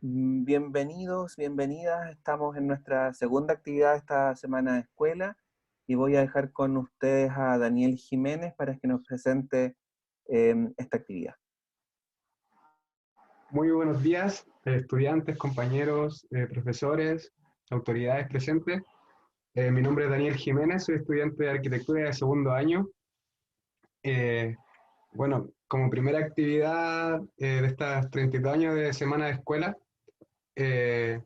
Bienvenidos, bienvenidas. Estamos en nuestra segunda actividad esta semana de escuela y voy a dejar con ustedes a Daniel Jiménez para que nos presente esta actividad. Muy buenos días, estudiantes, compañeros, profesores, autoridades presentes. Mi nombre es Daniel Jiménez, soy estudiante de arquitectura de segundo año. Bueno, como primera actividad de estos 32 años de semana de escuela, he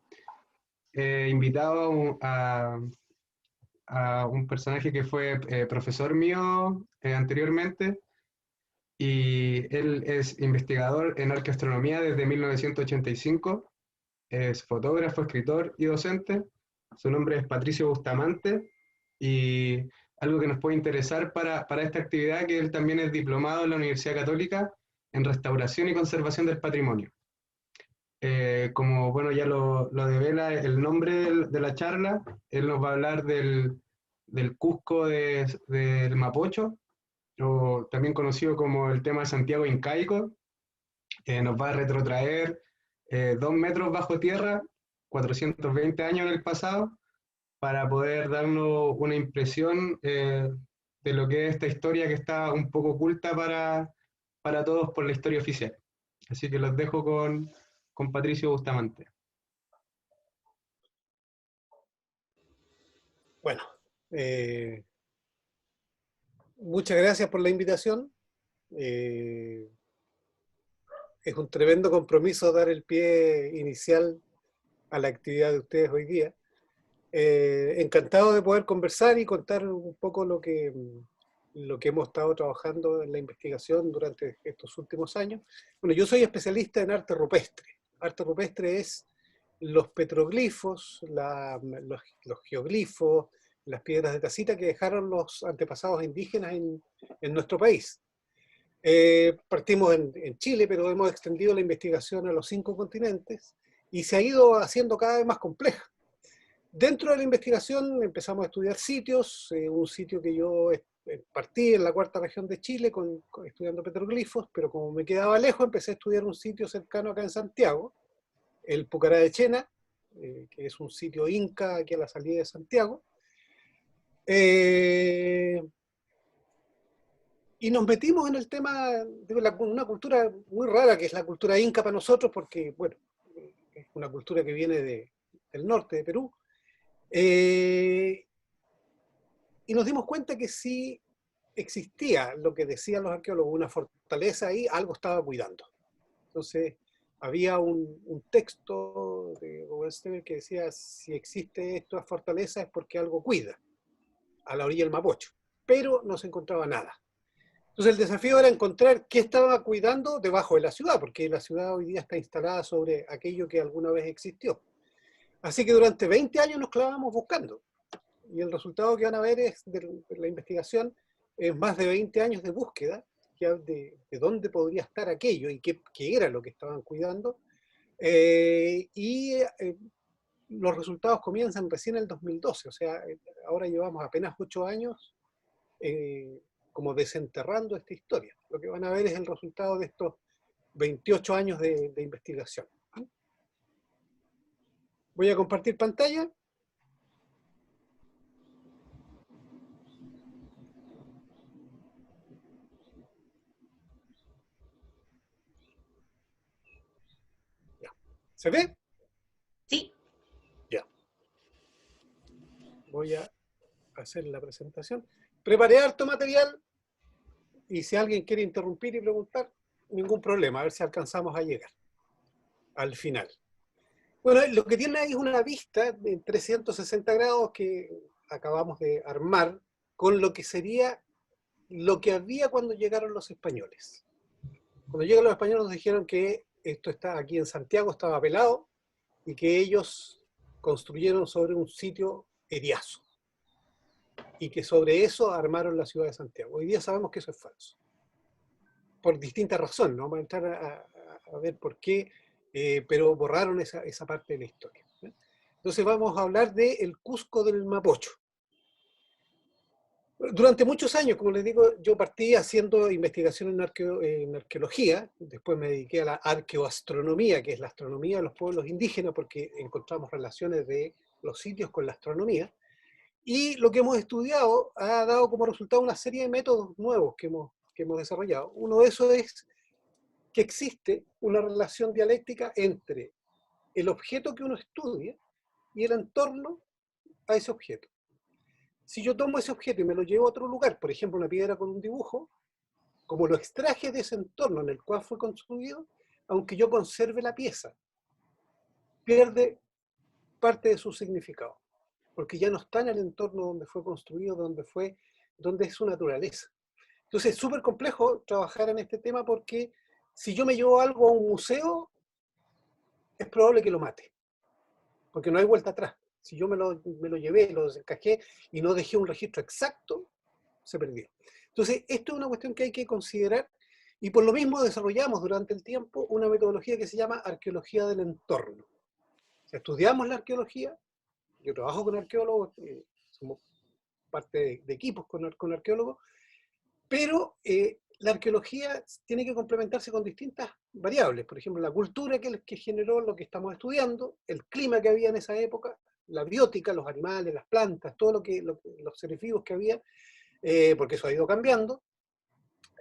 invitado a un personaje que fue profesor mío anteriormente, y él es investigador en arqueoastronomía desde 1985. Es fotógrafo, escritor y docente. Su nombre es Patricio Bustamante, y algo que nos puede interesar para esta actividad, que él también es diplomado en la Universidad Católica en Restauración y Conservación del Patrimonio. Como bueno, ya lo devela el nombre de la charla, él nos va a hablar del Cusco del Mapocho, o también conocido como el tema de Santiago Incaico. Nos va a retrotraer 2 metros bajo tierra, 420 años en el pasado, para poder darnos una impresión de lo que es esta historia, que está un poco oculta para todos por la historia oficial. Así que los dejo con Patricio Bustamante. Bueno, muchas gracias por la invitación. Es un tremendo compromiso dar el pie inicial a la actividad de ustedes hoy día. Encantado de poder conversar y contar un poco lo que hemos estado trabajando en la investigación durante estos últimos años. Bueno, yo soy especialista en arte rupestre. Arte rupestre es los petroglifos, los geoglifos, las piedras de tacita que dejaron los antepasados indígenas en nuestro país. Partimos en Chile, pero hemos extendido la investigación a los 5 continentes y se ha ido haciendo cada vez más compleja. Dentro de la investigación empezamos a estudiar sitios, un sitio que yo partí en la 4ª región de Chile estudiando petroglifos, pero como me quedaba lejos empecé a estudiar un sitio cercano acá en Santiago, el Pucará de Chena, que es un sitio inca aquí a la salida de Santiago. Y nos metimos en el tema de una cultura muy rara, que es la cultura inca para nosotros, porque, bueno, es una cultura que viene del norte de Perú. Y nos dimos cuenta que sí existía lo que decían los arqueólogos, una fortaleza ahí, algo estaba cuidando. Entonces, había un texto de Robert que decía: si existe esta fortaleza es porque algo cuida, a la orilla del Mapocho, pero no se encontraba nada. Entonces el desafío era encontrar qué estaba cuidando debajo de la ciudad, porque la ciudad hoy día está instalada sobre aquello que alguna vez existió. Así que durante 20 años nos clavamos buscando. Y el resultado que van a ver es de la investigación, es más de 20 años de búsqueda de dónde podría estar aquello y qué era lo que estaban cuidando. Los resultados comienzan recién en el 2012, o sea, ahora llevamos apenas 8 años como desenterrando esta historia. Lo que van a ver es el resultado de estos 28 años de investigación. Voy a compartir pantalla. Ya. ¿Se ve? Sí. Ya. Voy a hacer la presentación. Preparé harto material y si alguien quiere interrumpir y preguntar, ningún problema, a ver si alcanzamos a llegar al final. Bueno, lo que tiene ahí es una vista de 360 grados que acabamos de armar con lo que sería lo que había cuando llegaron los españoles. Cuando llegan los españoles nos dijeron que esto está aquí en Santiago, estaba pelado, y que ellos construyeron sobre un sitio eriazo. Y que sobre eso armaron la ciudad de Santiago. Hoy día sabemos que eso es falso. Por distintas razones, no vamos a entrar a ver por qué, pero borraron esa parte de la historia. Entonces vamos a hablar del Cusco del Mapocho. Durante muchos años, como les digo, yo partí haciendo investigación en arqueología, después me dediqué a la arqueoastronomía, que es la astronomía de los pueblos indígenas, porque encontramos relaciones de los sitios con la astronomía, y lo que hemos estudiado ha dado como resultado una serie de métodos nuevos que hemos desarrollado. Uno de esos es que existe una relación dialéctica entre el objeto que uno estudia y el entorno a ese objeto. Si yo tomo ese objeto y me lo llevo a otro lugar, por ejemplo, una piedra con un dibujo, como lo extraje de ese entorno en el cual fue construido, aunque yo conserve la pieza, pierde parte de su significado, porque ya no está en el entorno donde fue construido, donde es su naturaleza. Entonces es súper complejo trabajar en este tema porque si yo me llevo algo a un museo, es probable que lo mate, porque no hay vuelta atrás. Si yo me lo llevé, lo desencajé y no dejé un registro exacto, se perdió. Entonces, esto es una cuestión que hay que considerar y por lo mismo desarrollamos durante el tiempo una metodología que se llama arqueología del entorno. O sea, estudiamos la arqueología, yo trabajo con arqueólogos, somos parte de equipos con arqueólogos, pero la arqueología tiene que complementarse con distintas variables. Por ejemplo, la cultura que generó lo que estamos estudiando, el clima que había en esa época, la biótica, los animales, las plantas, todo los seres vivos que había, porque eso ha ido cambiando.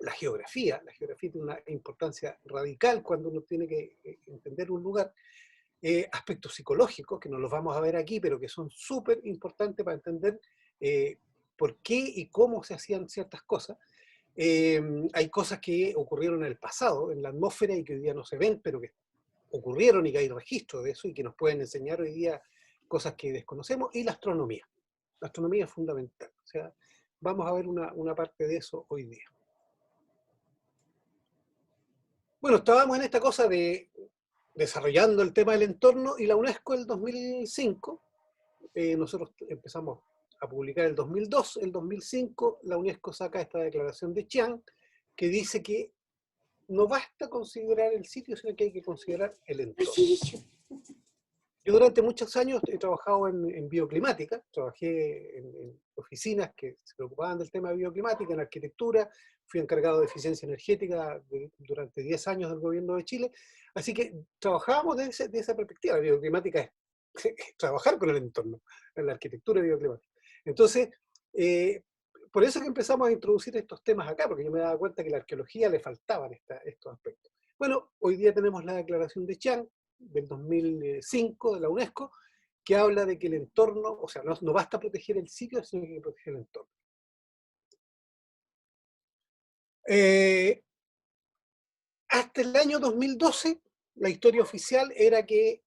La geografía tiene una importancia radical cuando uno tiene que entender un lugar. Aspectos psicológicos, que no los vamos a ver aquí, pero que son súper importantes para entender por qué y cómo se hacían ciertas cosas. Hay cosas que ocurrieron en el pasado, en la atmósfera, y que hoy día no se ven, pero que ocurrieron y que hay registro de eso y que nos pueden enseñar hoy día cosas que desconocemos. Y la astronomía. La astronomía es fundamental. O sea, vamos a ver una parte de eso hoy día. Bueno, estábamos en esta cosa de desarrollando el tema del entorno y la UNESCO el 2005, nosotros empezamos a publicar el 2002, el 2005 la UNESCO saca esta declaración de Chiang que dice que no basta considerar el sitio, sino que hay que considerar el entorno. Yo durante muchos años he trabajado en bioclimática, trabajé en oficinas que se preocupaban del tema de bioclimática, en arquitectura, fui encargado de eficiencia energética durante 10 años del gobierno de Chile, así que trabajábamos de esa perspectiva. La bioclimática es trabajar con el entorno, en la arquitectura bioclimática. Entonces, por eso que empezamos a introducir estos temas acá, porque yo me daba cuenta que a la arqueología le faltaban estos aspectos. Bueno, hoy día tenemos la declaración de Chiang, del 2005 de la UNESCO, que habla de que el entorno, o sea, no basta proteger el sitio, sino que hay que proteger el entorno. Hasta el año 2012, la historia oficial era que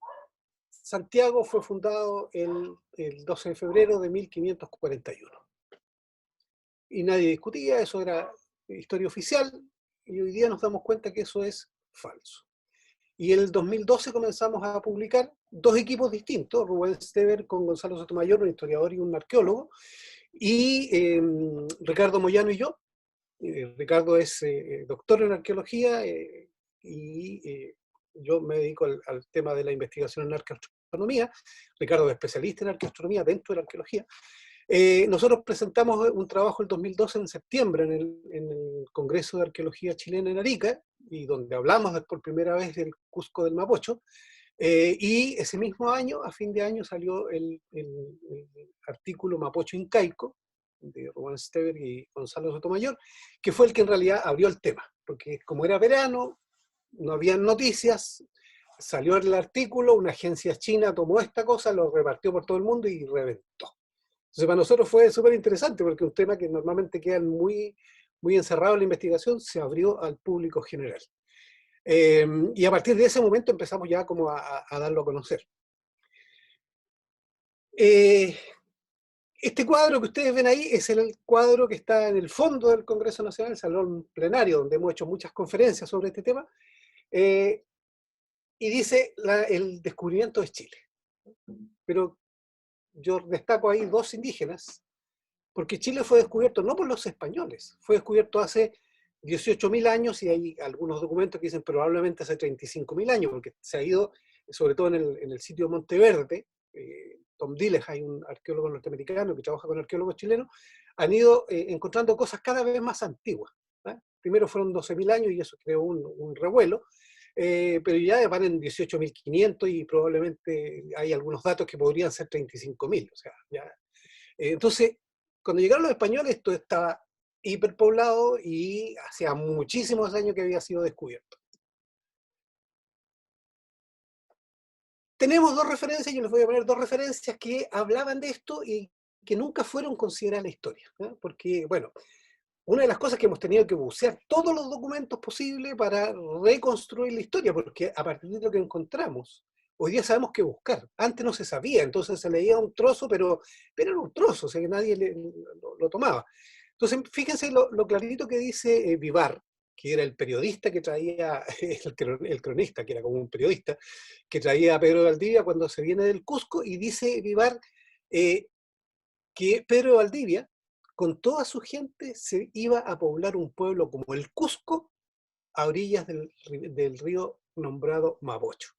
Santiago fue fundado el 12 de febrero de 1541. Y nadie discutía, eso era historia oficial, y hoy día nos damos cuenta que eso es falso. Y en el 2012 comenzamos a publicar dos equipos distintos, Rubén Stever con Gonzalo Sotomayor, un historiador y un arqueólogo, y Ricardo Moyano y yo. Ricardo es doctor en arqueología y yo me dedico al tema de la investigación en arqueoastronomía. Ricardo es especialista en arqueoastronomía dentro de la arqueología. Nosotros presentamos un trabajo el 2012 en septiembre en el Congreso de Arqueología Chilena en Arica, y donde hablamos por primera vez del Cusco del Mapocho, y ese mismo año, a fin de año, salió el artículo Mapocho Incaico, de Rubén Stever y Gonzalo Sotomayor, que fue el que en realidad abrió el tema, porque como era verano, no habían noticias, salió el artículo, una agencia china tomó esta cosa, lo repartió por todo el mundo y reventó. Entonces para nosotros fue súper interesante porque un tema que normalmente queda muy encerrado en la investigación se abrió al público general. Y a partir de ese momento empezamos ya como a darlo a conocer. Este cuadro que ustedes ven ahí es el cuadro que está en el fondo del Congreso Nacional, el salón plenario, donde hemos hecho muchas conferencias sobre este tema, y dice el descubrimiento de Chile. Pero yo destaco ahí dos indígenas, porque Chile fue descubierto no por los españoles, fue descubierto hace 18.000 años, y hay algunos documentos que dicen probablemente hace 35.000 años, porque se ha ido, sobre todo en el sitio Monteverde, Tom Diles, hay un arqueólogo norteamericano que trabaja con arqueólogos chilenos, han ido encontrando cosas cada vez más antiguas. Primero fueron 12.000 años y eso creó un revuelo, pero ya van en 18.500 y probablemente hay algunos datos que podrían ser 35.000. O sea, ya. Entonces, cuando llegaron los españoles, esto estaba hiperpoblado y hacía muchísimos años que había sido descubierto. Tenemos dos referencias, yo les voy a poner dos referencias que hablaban de esto y que nunca fueron consideradas en la historia. Porque, bueno, una de las cosas que hemos tenido que bucear todos los documentos posibles para reconstruir la historia, porque a partir de lo que encontramos, hoy día sabemos qué buscar. Antes no se sabía, entonces se leía un trozo, pero era un trozo, o sea que nadie lo tomaba. Entonces, fíjense lo clarito que dice Vivar, que era el periodista que traía, el cronista, que era como un periodista, que traía a Pedro de Valdivia cuando se viene del Cusco, y dice Vivar que Pedro de Valdivia, con toda su gente, se iba a poblar un pueblo como el Cusco, a orillas del río nombrado Mapocho.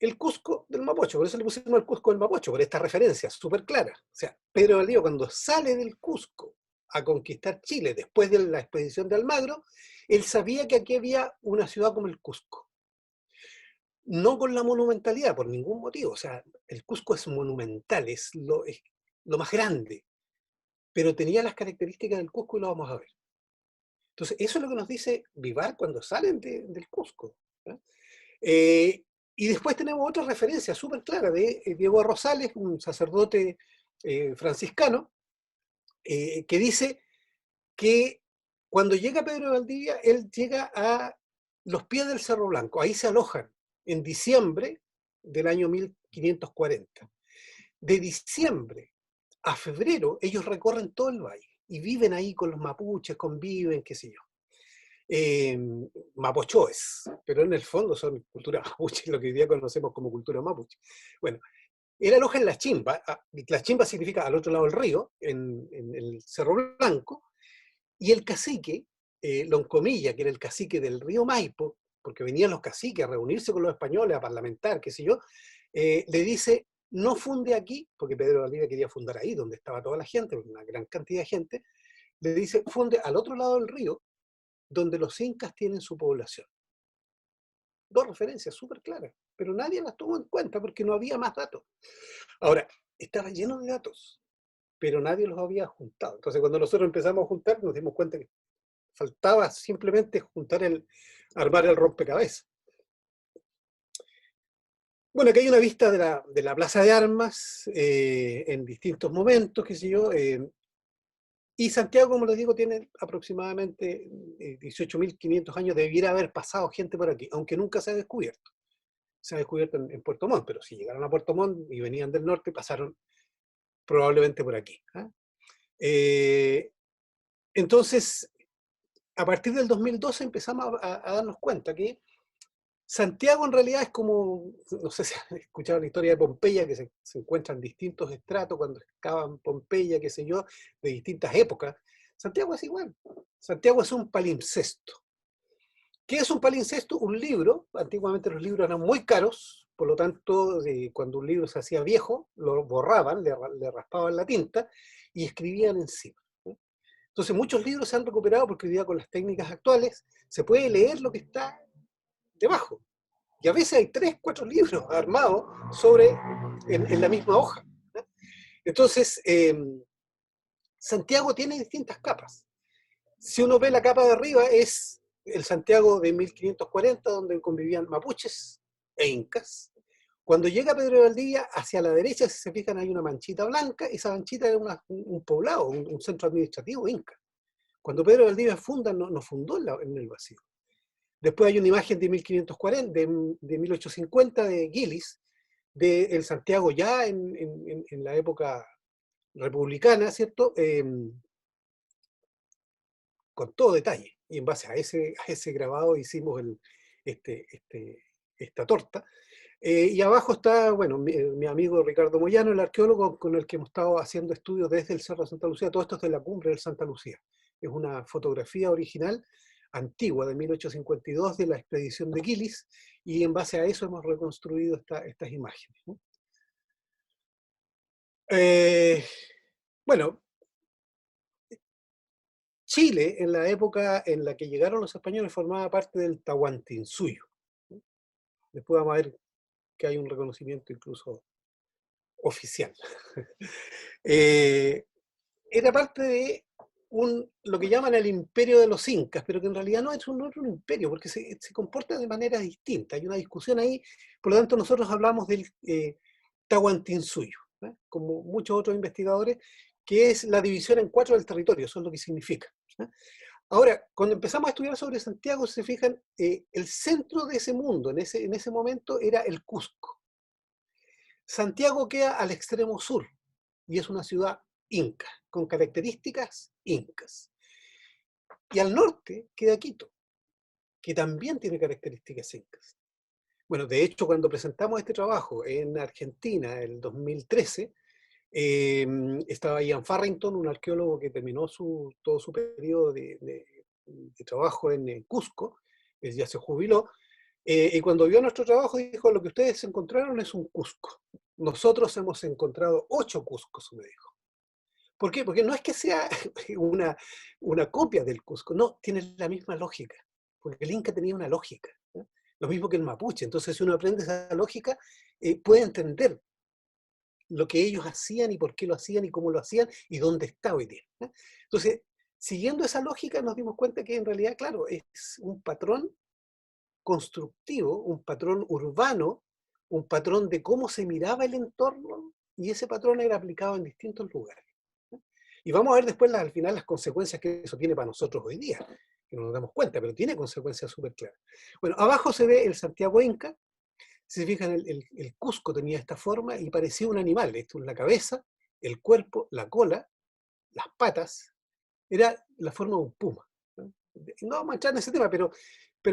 El Cusco del Mapocho, por eso le pusimos el Cusco del Mapocho, por esta referencia súper clara. O sea, Pedro de Valdivia, cuando sale del Cusco a conquistar Chile después de la expedición de Almagro, él sabía que aquí había una ciudad como el Cusco. No con la monumentalidad, por ningún motivo. O sea, el Cusco es monumental, es lo más grande, pero tenía las características del Cusco y lo vamos a ver. Entonces, eso es lo que nos dice Vivar cuando salen del Cusco. Y después tenemos otra referencia súper clara de Diego Rosales, un sacerdote franciscano, que dice que cuando llega Pedro de Valdivia, él llega a los pies del Cerro Blanco, ahí se alojan en diciembre del año 1540. De diciembre a febrero, ellos recorren todo el valle y viven ahí con los mapuches, conviven, qué sé yo. Mapochoes, pero en el fondo son cultura mapuche, lo que hoy día conocemos como cultura mapuche. Bueno, él aloja en la chimba. La chimba significa al otro lado del río, en el Cerro Blanco, y el cacique, Loncomilla, que era el cacique del río Maipo, porque venían los caciques a reunirse con los españoles, a parlamentar, qué sé yo, le dice, no funde aquí, porque Pedro de Valdivia quería fundar ahí, donde estaba toda la gente, una gran cantidad de gente, le dice, funde al otro lado del río, donde los incas tienen su población. Dos referencias súper claras, pero nadie las tomó en cuenta porque no había más datos. Ahora, estaba lleno de datos, pero nadie los había juntado. Entonces, cuando nosotros empezamos a juntar, nos dimos cuenta que faltaba simplemente armar el rompecabezas. Bueno, aquí hay una vista de la Plaza de Armas en distintos momentos, qué sé yo. Y Santiago, como les digo, tiene aproximadamente 18.500 años. Debiera haber pasado gente por aquí, aunque nunca se ha descubierto. Se ha descubierto en Puerto Montt, pero si llegaron a Puerto Montt y venían del norte, pasaron probablemente por aquí. Entonces, a partir del 2012 empezamos a darnos cuenta que Santiago en realidad es como, no sé si han escuchado la historia de Pompeya, que se encuentran distintos estratos cuando excavan Pompeya, qué sé yo, de distintas épocas. Santiago es igual. Santiago es un palimpsesto. ¿Qué es un palimpsesto? Un libro. Antiguamente los libros eran muy caros, por lo tanto, cuando un libro se hacía viejo, lo borraban, le raspaban la tinta y escribían encima. Entonces muchos libros se han recuperado porque hoy día con las técnicas actuales se puede leer lo que está debajo. Y a veces hay 3, 4 libros armados en la misma hoja. Entonces, Santiago tiene distintas capas. Si uno ve la capa de arriba, es el Santiago de 1540, donde convivían mapuches e incas. Cuando llega Pedro de Valdivia, hacia la derecha, si se fijan, hay una manchita blanca. Esa manchita era un poblado, un centro administrativo inca. Cuando Pedro de Valdivia funda, no fundó en el vacío. Después hay una imagen de 1540, de 1850 de Gillis, de el Santiago ya en la época republicana, ¿cierto? Con todo detalle. Y en base a ese grabado hicimos esta torta. Y abajo está, bueno, mi amigo Ricardo Moyano, el arqueólogo con el que hemos estado haciendo estudios desde el Cerro de Santa Lucía. Todo esto es de la cumbre del Santa Lucía. Es una fotografía original antigua de 1852 de la expedición de Gillis, y en base a eso hemos reconstruido estas imágenes, ¿no? Bueno, Chile, en la época en la que llegaron los españoles, formaba parte del Tahuantinsuyo. Después vamos a ver que hay un reconocimiento incluso oficial. Era parte de lo que llaman el imperio de los incas, pero que en realidad no es un imperio, porque se comporta de manera distinta. Hay una discusión ahí, por lo tanto nosotros hablamos del Tahuantinsuyo, como muchos otros investigadores, que es la división en 4 del territorio, eso es lo que significa. Ahora, cuando empezamos a estudiar sobre Santiago, si se fijan, el centro de ese mundo en ese momento era el Cusco. Santiago queda al extremo sur y es una ciudad inca, con características incas. Y al norte queda Quito, que también tiene características incas. Bueno, de hecho, cuando presentamos este trabajo en Argentina, en el 2013, estaba Ian Farrington, un arqueólogo que terminó todo su periodo de trabajo en Cusco, él ya se jubiló, y cuando vio nuestro trabajo dijo, lo que ustedes encontraron es un Cusco. Nosotros hemos encontrado 8 Cuscos, me dijo. ¿Por qué? Porque no es que sea una copia del Cusco, no, tiene la misma lógica, porque el Inca tenía una lógica, ¿no? Lo mismo que el mapuche. Entonces, si uno aprende esa lógica, puede entender lo que ellos hacían y por qué lo hacían y cómo lo hacían y dónde está hoy día, ¿no? Entonces, siguiendo esa lógica, nos dimos cuenta que en realidad, claro, es un patrón constructivo, un patrón urbano, un patrón de cómo se miraba el entorno, y ese patrón era aplicado en distintos lugares. Y vamos a ver después al final las consecuencias que eso tiene para nosotros hoy día, que no nos damos cuenta, pero tiene consecuencias súper claras. Bueno, abajo se ve el Santiago Inca. Si se fijan, el Cusco tenía esta forma y parecía un animal. Esto es la cabeza, el cuerpo, la cola, las patas. Era la forma de un puma. No vamos a entrar en ese tema, pero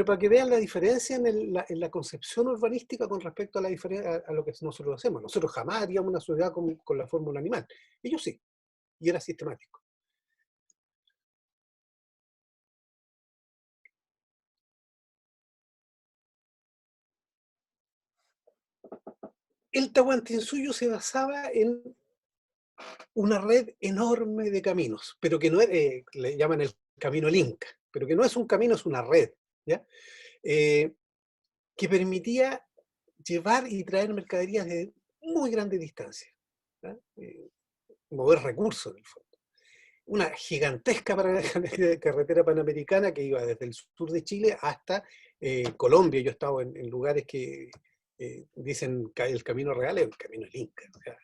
para que vean la diferencia en la concepción urbanística con respecto a, a lo que nosotros hacemos. Nosotros jamás haríamos una ciudad con la forma de un animal. Ellos sí, y era sistemático. El Tahuantinsuyo se basaba en una red enorme de caminos, pero que no es, le llaman el camino del Inca, pero que no es un camino, es una red, ¿ya? Que permitía llevar y traer mercaderías de muy grande distancia, mover recursos en el fondo. Una gigantesca carretera panamericana que iba desde el sur de Chile hasta Colombia. Yo he estado en lugares que dicen que el camino real es el camino del Inca. O sea.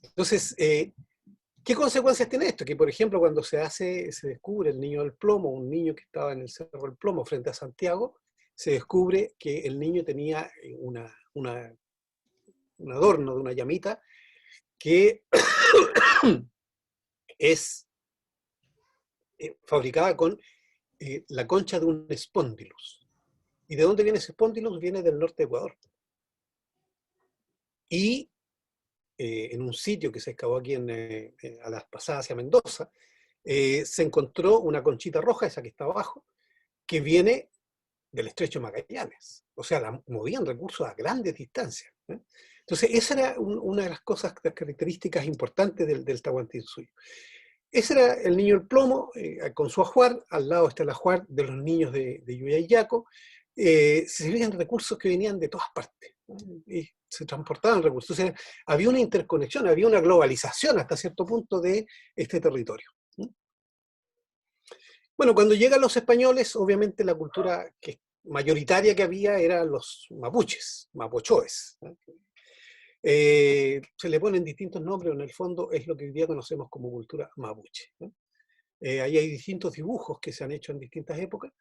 Entonces, ¿qué consecuencias tiene esto? Que, por ejemplo, cuando se descubre el Niño del Plomo, un niño que estaba en el Cerro del Plomo frente a Santiago, se descubre que el niño tenía un adorno de una llamita que es fabricada con la concha de un espóndilus. ¿Y de dónde viene ese espóndilus? Viene del norte de Ecuador. Y en un sitio que se excavó aquí a las pasadas hacia Mendoza, se encontró una conchita roja, esa que está abajo, que viene del estrecho de Magallanes. O sea, movían recursos a grandes distancias. Entonces, esa era una de las cosas, las características importantes del Tahuantinsuyo. Ese era el Niño del Plomo, con su ajuar. Al lado está el ajuar de los niños de Yuyayaco. Se servían recursos que venían de todas partes, ¿no? Y se transportaban recursos. O sea, había una interconexión, había una globalización hasta cierto punto de este territorio. Bueno, cuando llegan los españoles, obviamente la cultura mayoritaria que había eran los mapuches, mapochoes, ¿no? Se le ponen distintos nombres, en el fondo es lo que hoy día conocemos como cultura mapuche, ¿no? Ahí hay distintos dibujos que se han hecho en distintas épocas,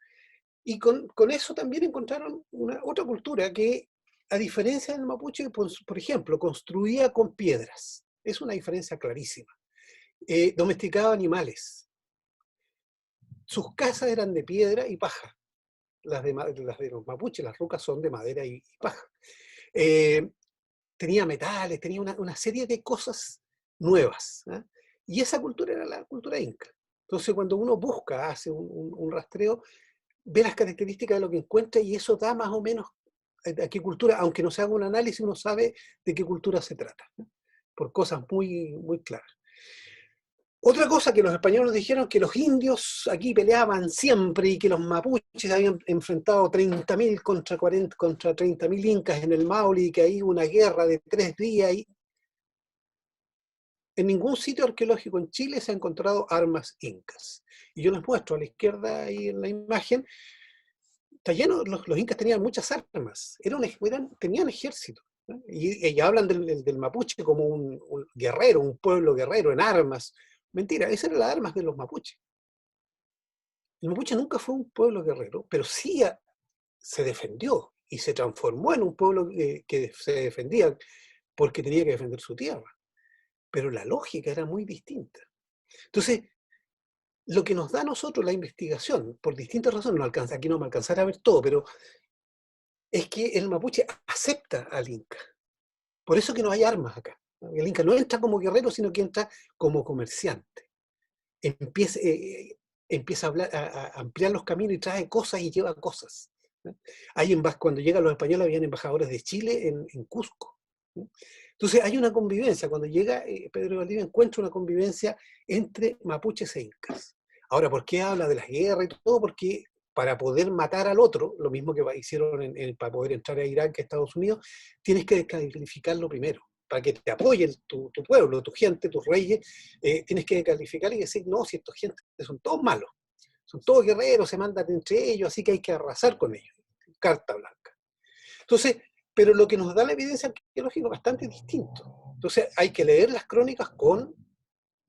y con eso también encontraron otra cultura que, a diferencia del mapuche, por ejemplo, construía con piedras. Es una diferencia clarísima. Domesticaba animales. Sus casas eran de piedra y paja. Las de los mapuches, las rucas, son de madera y paja. Tenía metales, tenía una serie de cosas nuevas, ¿eh? Y esa cultura era la cultura inca. Entonces, cuando uno busca, hace un rastreo, ve las características de lo que encuentra, y eso da más o menos a qué cultura, aunque no se haga un análisis, uno sabe de qué cultura se trata, ¿no? por cosas muy, muy claras. Otra cosa que los españoles nos dijeron, que los indios aquí peleaban siempre y que los mapuches habían enfrentado 30.000 contra 30.000 incas en el Maule y que hay una guerra de 3 días. Y en ningún sitio arqueológico en Chile se han encontrado armas incas. Y yo les muestro a la izquierda ahí en la imagen, está lleno, los incas tenían muchas armas, tenían ejército, ¿no? Y hablan del mapuche como un guerrero, un pueblo guerrero en armas. Mentira, esas eran las armas de los mapuches. El mapuche nunca fue un pueblo guerrero, pero sí se defendió y se transformó en un pueblo que se defendía porque tenía que defender su tierra. Pero la lógica era muy distinta. Entonces, lo que nos da a nosotros la investigación, por distintas razones, aquí no me alcanzará a ver todo, pero es que el mapuche acepta al inca. Por eso que no hay armas acá. El inca no entra como guerrero, sino que entra como comerciante. Empieza a ampliar los caminos y trae cosas y lleva cosas. Cuando llegan los españoles, habían embajadores de Chile en Cusco. Entonces hay una convivencia. Cuando llega Pedro de Valdivia, encuentra una convivencia entre mapuches e incas. Ahora, ¿por qué habla de las guerras y todo? Porque para poder matar al otro, lo mismo que hicieron para poder entrar a Irak, a Estados Unidos, tienes que descalificarlo primero. Para que te apoye tu pueblo, tu gente, tus reyes, tienes que descalificar y decir, no, si estos gente son todos malos, son todos guerreros, se mandan entre ellos, así que hay que arrasar con ellos. Carta blanca. Entonces, pero lo que nos da la evidencia arqueológica es bastante distinto. Entonces hay que leer las crónicas con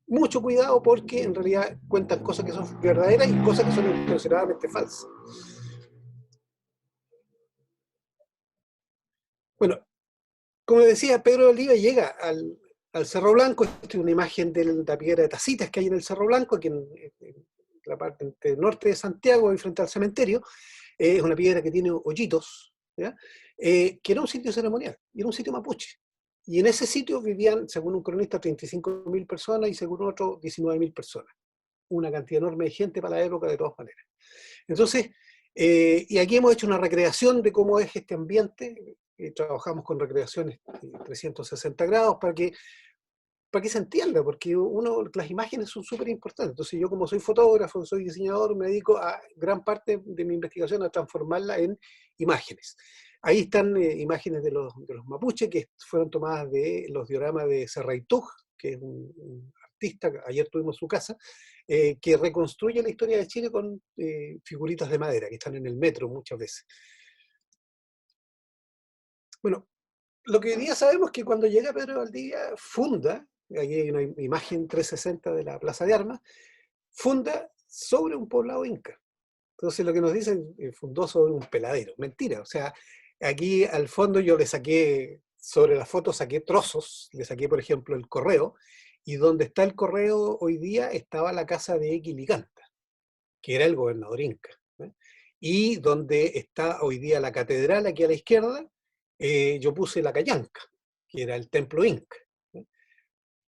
mucho cuidado porque en realidad cuentan cosas que son verdaderas y cosas que son considerablemente falsas. Bueno, como decía, Pedro de Valdivia llega al Cerro Blanco. Esta es una imagen de la piedra de Tacitas que hay en el Cerro Blanco, aquí en la parte norte de Santiago, frente al cementerio. Es una piedra que tiene hoyitos, ¿ya? Que era un sitio ceremonial, y era un sitio mapuche. Y en ese sitio vivían, según un cronista, 35.000 personas y según otro, 19.000 personas. Una cantidad enorme de gente para la época, de todas maneras. Entonces, y aquí hemos hecho una recreación de cómo es este ambiente. Trabajamos con recreaciones 360 grados para que se entienda, porque las imágenes son súper importantes. Entonces yo, como soy fotógrafo, soy diseñador, me dedico a gran parte de mi investigación a transformarla en imágenes. Ahí están imágenes de los mapuches que fueron tomadas de los dioramas de Serraytug, que es un artista, ayer tuvimos su casa, que reconstruye la historia de Chile con figuritas de madera que están en el metro muchas veces. Bueno, lo que hoy día sabemos es que cuando llega Pedro de Valdivia, funda, aquí hay una imagen 360 de la Plaza de Armas, funda sobre un poblado inca. Entonces lo que nos dicen, fundó sobre un peladero. Mentira, o sea, aquí al fondo yo le saqué, sobre la foto saqué trozos, le saqué por ejemplo el correo, y donde está el correo hoy día estaba la casa de Equilicanta, que era el gobernador inca. Y donde está hoy día la catedral, aquí a la izquierda, yo puse la Cayanca, que era el templo inca.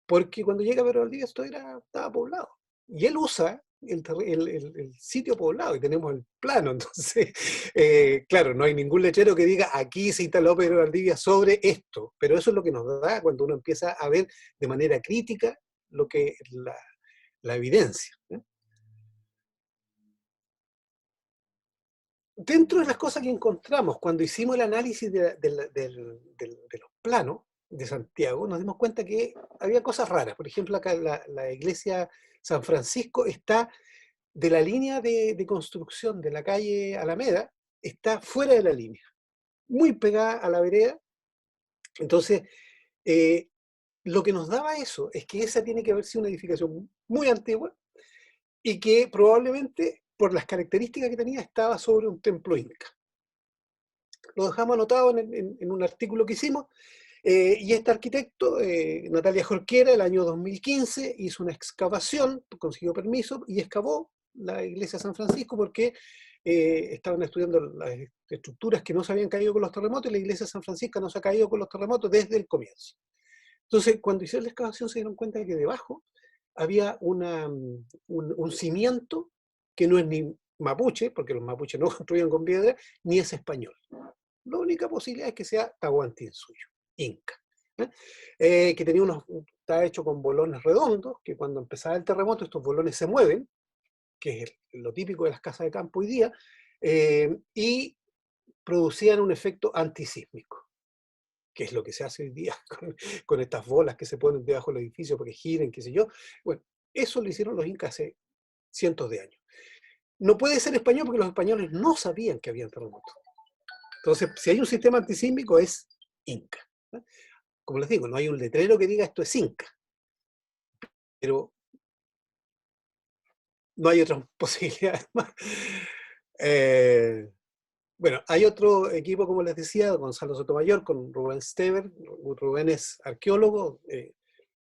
Porque cuando llega Pedro Valdivia esto estaba poblado. Y él usa el sitio poblado y tenemos el plano. Entonces, claro, no hay ningún lechero que diga aquí se instaló Pedro Valdivia sobre esto, pero eso es lo que nos da cuando uno empieza a ver de manera crítica lo que la evidencia. Dentro de las cosas que encontramos cuando hicimos el análisis de los planos de Santiago, nos dimos cuenta que había cosas raras. Por ejemplo, acá la iglesia San Francisco está de la línea de construcción de la calle Alameda, está fuera de la línea, muy pegada a la vereda. Entonces, lo que nos daba eso es que esa tiene que haber sido una edificación muy antigua y que probablemente, por las características que tenía, estaba sobre un templo inca. Lo dejamos anotado en un artículo que hicimos, y este arquitecto, Natalia Jorquera, el año 2015, hizo una excavación, consiguió permiso y excavó la iglesia de San Francisco porque estaban estudiando las estructuras que no se habían caído con los terremotos, y la iglesia de San Francisco no se ha caído con los terremotos desde el comienzo. Entonces, cuando hicieron la excavación se dieron cuenta de que debajo había un cimiento que no es ni mapuche, porque los mapuches no construían con piedra, ni es español. La única posibilidad es que sea Tahuantinsuyo, inca. que tenía está hecho con bolones redondos, que cuando empezaba el terremoto estos bolones se mueven, que es lo típico de las casas de campo hoy día, y producían un efecto antisísmico, que es lo que se hace hoy día con estas bolas que se ponen debajo del edificio para que giren, qué sé yo. Bueno, eso lo hicieron los incas hace cientos de años. No puede ser español porque los españoles no sabían que había terremotos. Entonces, si hay un sistema antisísmico es inca. Como les digo, no hay un letrero que diga esto es inca, pero no hay otras posibilidades más. Bueno, hay otro equipo, como les decía, Gonzalo Sotomayor, con Rubén Stever. Rubén es arqueólogo,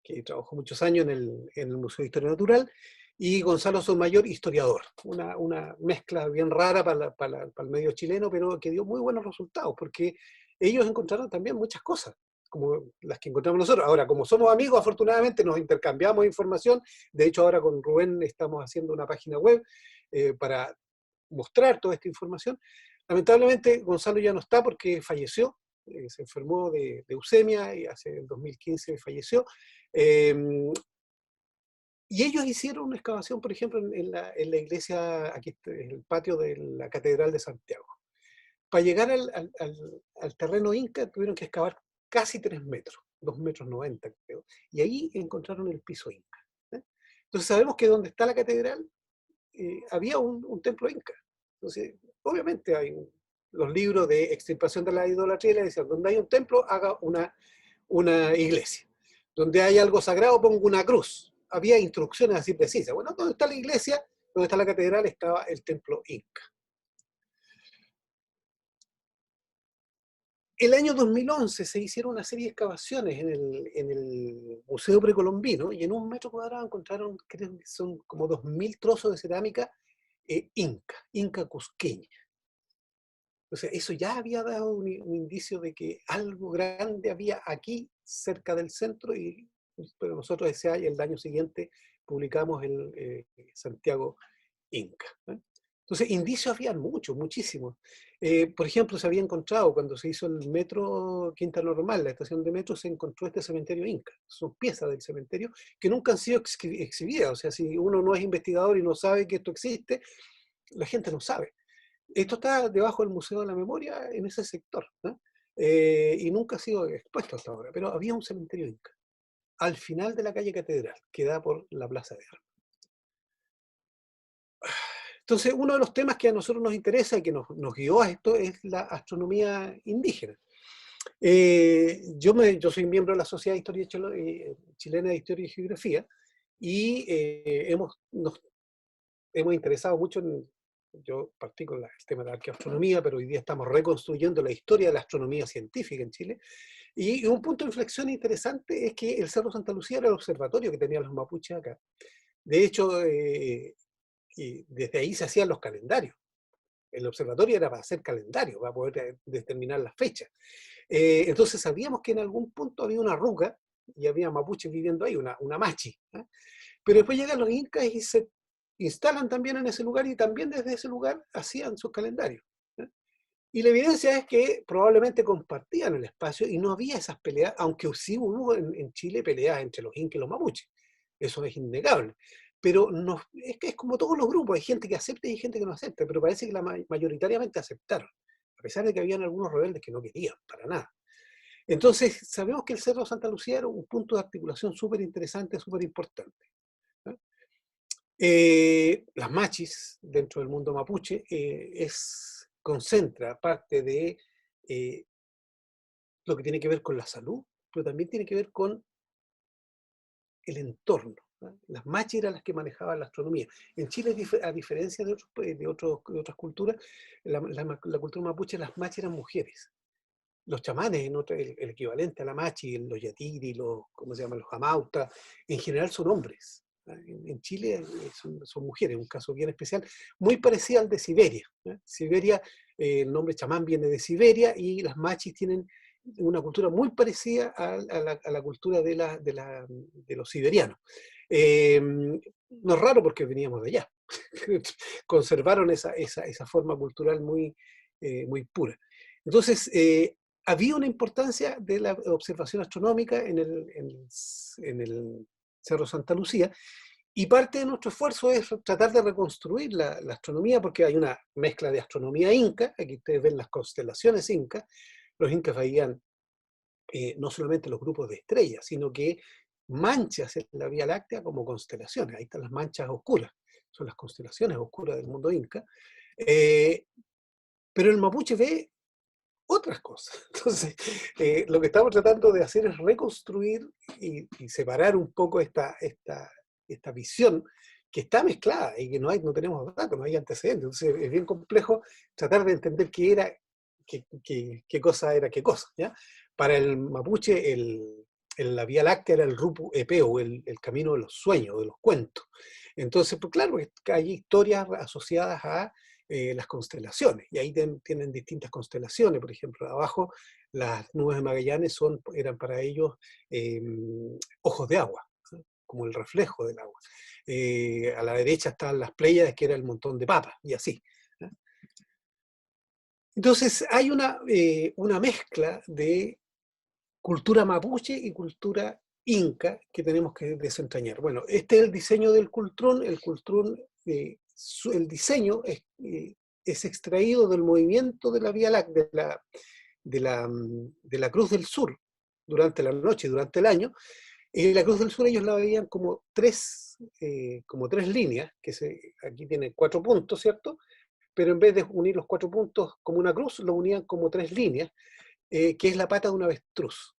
que trabajó muchos años en el Museo de Historia Natural, y Gonzalo Sotomayor, historiador. Una mezcla bien rara para el medio chileno, pero que dio muy buenos resultados, porque ellos encontraron también muchas cosas, como las que encontramos nosotros. Ahora, como somos amigos, afortunadamente nos intercambiamos información. De hecho, ahora con Rubén estamos haciendo una página web para mostrar toda esta información. Lamentablemente, Gonzalo ya no está porque falleció, se enfermó de leucemia y hace el 2015 falleció. Y ellos hicieron una excavación, por ejemplo, en la iglesia, aquí en el patio de la Catedral de Santiago. Para llegar al terreno inca tuvieron que excavar casi 3 metros, 2,90 m, creo. Y ahí encontraron el piso inca. Entonces sabemos que donde está la catedral había un templo inca. Entonces, obviamente hay los libros de extirpación de la idolatría, le decían, donde hay un templo, haga una iglesia. Donde hay algo sagrado, ponga una cruz. Había instrucciones así precisas. Bueno, donde está la iglesia, donde está la catedral, estaba el templo inca. El año 2011 se hicieron una serie de excavaciones en el Museo Precolombino y en 1 metro cuadrado encontraron, creo que son como 2.000 trozos de cerámica inca cusqueña. O sea, eso ya había dado un indicio de que algo grande había aquí cerca del centro, pero nosotros el año siguiente publicamos el Santiago Inca. Entonces, indicios había muchos, muchísimos. Por ejemplo, se había encontrado, cuando se hizo el metro Quinta Normal, la estación de metro, se encontró este cementerio inca. Son piezas del cementerio que nunca han sido exhibidas. O sea, si uno no es investigador y no sabe que esto existe, la gente no sabe. Esto está debajo del Museo de la Memoria, en ese sector, ¿no? Y nunca ha sido expuesto hasta ahora, pero había un cementerio inca, al final de la calle Catedral, que da por la Plaza de Armas. Entonces, uno de los temas que a nosotros nos interesa y que nos guió a esto es la astronomía indígena. Yo soy miembro de la Sociedad de Historia Chilena de Historia y Geografía y nos hemos interesado mucho yo partí con el tema de la arqueoastronomía, pero hoy día estamos reconstruyendo la historia de la astronomía científica en Chile. Y un punto de inflexión interesante es que el Cerro Santa Lucía era el observatorio que tenían los mapuches acá. De hecho, y desde ahí se hacían los calendarios. El observatorio era para hacer calendario, para poder determinar las fechas. Entonces sabíamos que en algún punto había una ruca y había mapuches viviendo ahí, una machi. Pero después llegan los incas y se instalan también en ese lugar y también desde ese lugar hacían sus calendarios. Y la evidencia es que probablemente compartían el espacio y no había esas peleas, aunque sí hubo en Chile peleas entre los incas y los mapuches. Eso es innegable. Pero no, es que es como todos los grupos, hay gente que acepta y hay gente que no acepta, pero parece que mayoritariamente aceptaron, a pesar de que habían algunos rebeldes que no querían, para nada. Entonces, sabemos que el Cerro Santa Lucía era un punto de articulación súper interesante, súper importante. Las machis dentro del mundo mapuche concentra parte de lo que tiene que ver con la salud, pero también tiene que ver con el entorno. Las machis eran las que manejaban la astronomía. En Chile, a diferencia de otras culturas, la cultura mapuche, las machis eran mujeres. Los chamanes, el equivalente a la machi, los yatiri, ¿cómo se llaman? Los jamautas, en general son hombres. En Chile son mujeres, un caso bien especial, muy parecido al de Siberia. Siberia, el nombre chamán viene de Siberia y las machis tienen una cultura muy parecida a la cultura de los siberianos. No es raro porque veníamos de allá. Conservaron esa forma cultural muy pura. Entonces, había una importancia de la observación astronómica en el Cerro Santa Lucía, y parte de nuestro esfuerzo es tratar de reconstruir la astronomía, porque hay una mezcla de astronomía inca. Aquí ustedes ven las constelaciones incas. Los incas veían no solamente los grupos de estrellas, sino que manchas en la Vía Láctea como constelaciones. Ahí están las manchas oscuras, son las constelaciones oscuras del mundo inca. Pero el mapuche ve otras cosas. Entonces, lo que estamos tratando de hacer es reconstruir y separar un poco esta visión que está mezclada y que no tenemos datos, no hay antecedentes. Entonces, es bien complejo tratar de entender qué cosa era qué cosa, ¿ya? Para el mapuche, la Vía Láctea era el Rupu Epeo, el camino de los sueños, de los cuentos. Entonces, pues claro, hay historias asociadas a las constelaciones, y ahí tienen distintas constelaciones. Por ejemplo, abajo las nubes de Magallanes eran para ellos ojos de agua, ¿sí? Como el reflejo del agua. A la derecha están las Pléyades, que era el montón de papas, y así, ¿sí? Entonces hay una mezcla de cultura mapuche y cultura inca que tenemos que desentrañar. Bueno, este es el diseño del cultrún. El cultrún, el diseño es extraído del movimiento de la Vía Láctea, de la Cruz del Sur, durante la noche y durante el año. La Cruz del Sur ellos la veían como tres líneas, aquí tiene 4 puntos, ¿cierto? Pero en vez de unir los 4 puntos como una cruz, lo unían como 3 líneas, que es la pata de un avestruz.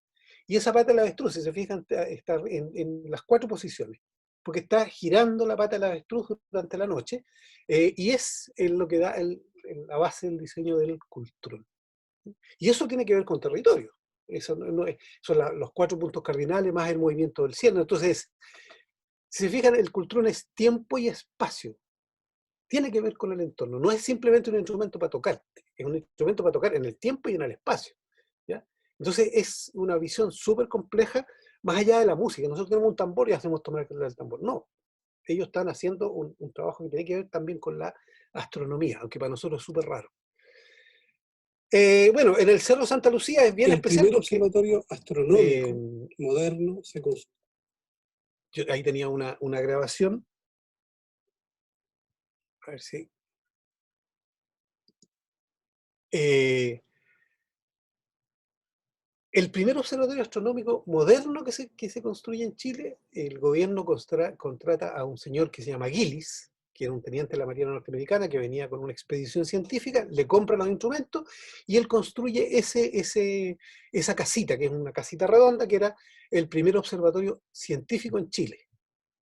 Y esa pata del avestruz, si se fijan, está en las 4 posiciones, porque está girando la pata del avestruz durante la noche, y es lo que da la base del diseño del cultrún. Y eso tiene que ver con territorio. Eso son los 4 puntos cardinales más el movimiento del cielo. Entonces, si se fijan, el cultrún es tiempo y espacio. Tiene que ver con el entorno. No es simplemente un instrumento para tocar, es un instrumento para tocar en el tiempo y en el espacio, ¿ya? Entonces es una visión súper compleja, más allá de la música. Nosotros tenemos un tambor y hacemos tomar el tambor. No, ellos están haciendo un trabajo que tiene que ver también con la astronomía, aunque para nosotros es súper raro. Bueno, en el Cerro Santa Lucía es bien especial. El primer observatorio astronómico moderno se construyó. Ahí tenía una grabación. A ver si... el primer observatorio astronómico moderno que se construye en Chile, el gobierno contrata a un señor que se llama Gillis, que era un teniente de la Marina norteamericana, que venía con una expedición científica, le compra los instrumentos y él construye esa casita, que es una casita redonda, que era el primer observatorio científico en Chile,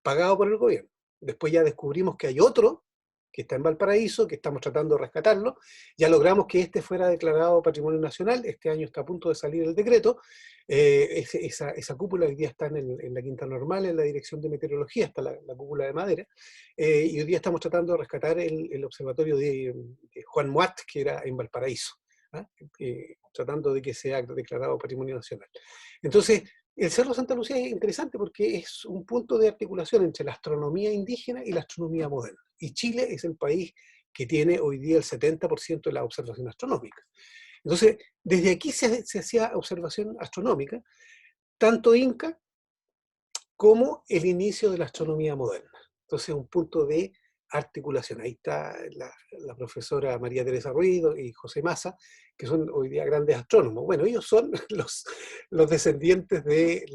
pagado por el gobierno. Después ya descubrimos que hay otro que está en Valparaíso, que estamos tratando de rescatarlo. Ya logramos que este fuera declarado Patrimonio Nacional. Este año está a punto de salir el decreto. Esa cúpula hoy día está en la Quinta Normal, en la Dirección de Meteorología, está la cúpula de madera. Y hoy día estamos tratando de rescatar el observatorio de Juan Muat, que era en Valparaíso, ¿ah? Tratando de que sea declarado Patrimonio Nacional. Entonces, el Cerro Santa Lucía es interesante porque es un punto de articulación entre la astronomía indígena y la astronomía moderna. Y Chile es el país que tiene hoy día el 70% de la observación astronómica. Entonces, desde aquí se hacía observación astronómica, tanto inca como el inicio de la astronomía moderna. Entonces, un punto de articulación. Ahí está la profesora María Teresa Ruido y José Massa, que son hoy día grandes astrónomos. Bueno, ellos son los descendientes de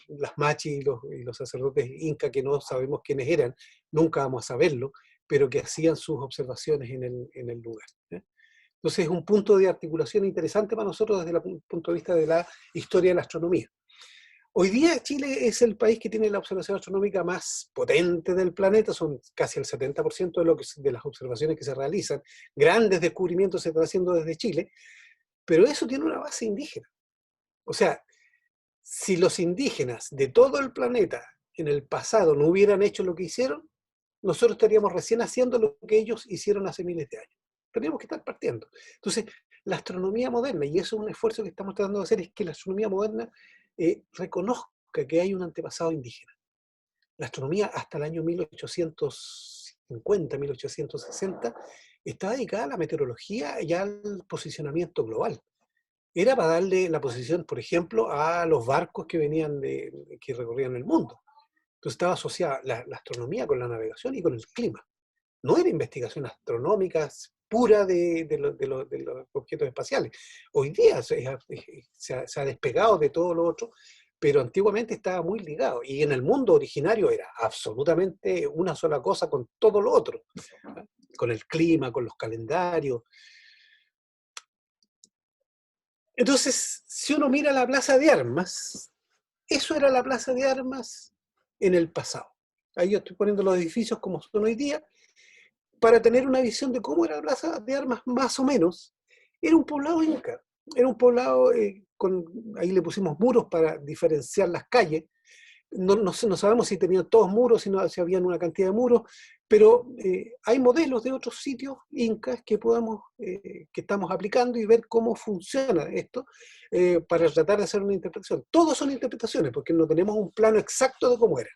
las machis y los sacerdotes incas, que no sabemos quiénes eran, nunca vamos a saberlo, pero que hacían sus observaciones en el lugar, ¿eh? Entonces es un punto de articulación interesante para nosotros desde el punto de vista de la historia de la astronomía. Hoy día Chile es el país que tiene la observación astronómica más potente del planeta, son casi el 70% de las observaciones que se realizan. Grandes descubrimientos se están haciendo desde Chile, pero eso tiene una base indígena. O sea, si los indígenas de todo el planeta en el pasado no hubieran hecho lo que hicieron, nosotros estaríamos recién haciendo lo que ellos hicieron hace miles de años. Tendríamos que estar partiendo. Entonces, la astronomía moderna, y eso es un esfuerzo que estamos tratando de hacer, es que la astronomía moderna reconozca que hay un antepasado indígena. La astronomía hasta el año 1850, 1860, está dedicada a la meteorología y al posicionamiento global. era para darle la posición, por ejemplo, a los barcos que venían que recorrían el mundo. Entonces estaba asociada la astronomía con la navegación y con el clima. No era investigación astronómica pura de los objetos espaciales. Hoy día se ha despegado de todo lo otro, pero antiguamente estaba muy ligado. Y en el mundo originario era absolutamente una sola cosa con todo lo otro. Con el clima, con los calendarios. Entonces, si uno mira la Plaza de Armas, eso era la Plaza de Armas en el pasado. Ahí yo estoy poniendo los edificios como son hoy día, para tener una visión de cómo era la Plaza de Armas más o menos. Era un poblado inca, era un poblado ahí le pusimos muros para diferenciar las calles. No sabemos si tenían todos muros, si habían una cantidad de muros, pero hay modelos de otros sitios incas que que estamos aplicando y ver cómo funciona esto para tratar de hacer una interpretación. Todos son interpretaciones, porque no tenemos un plano exacto de cómo era,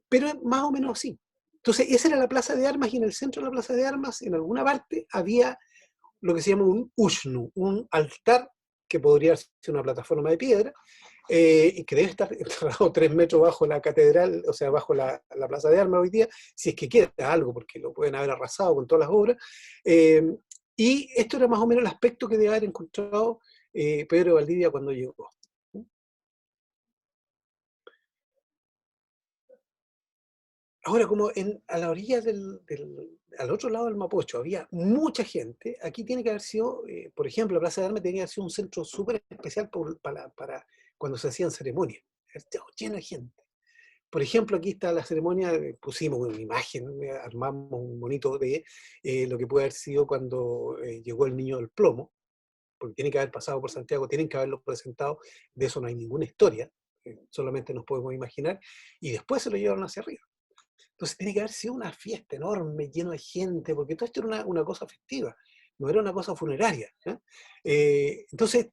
pero es más o menos así. Entonces, esa era la Plaza de Armas, y en el centro de la Plaza de Armas, en alguna parte, había lo que se llama un ushnu, un altar que podría ser una plataforma de piedra, y que debe estar enterrado 3 metros bajo la catedral, o sea, bajo la Plaza de Armas hoy día, si es que queda algo, porque lo pueden haber arrasado con todas las obras. Y esto era más o menos el aspecto que debe haber encontrado Pedro de Valdivia cuando llegó. Ahora, como a la orilla al otro lado del Mapocho había mucha gente, aquí tiene que haber sido, por ejemplo, la Plaza de Armas tenía que haber sido un centro súper especial para cuando se hacían ceremonias. Estaba lleno de gente. Por ejemplo, aquí está la ceremonia, pusimos una imagen, armamos un monito de lo que puede haber sido cuando llegó el niño del plomo, porque tiene que haber pasado por Santiago, tienen que haberlo presentado, de eso no hay ninguna historia, solamente nos podemos imaginar, y después se lo llevaron hacia arriba. Entonces tiene que haber sido una fiesta enorme, lleno de gente, porque todo esto era una cosa festiva, no era una cosa funeraria. Entonces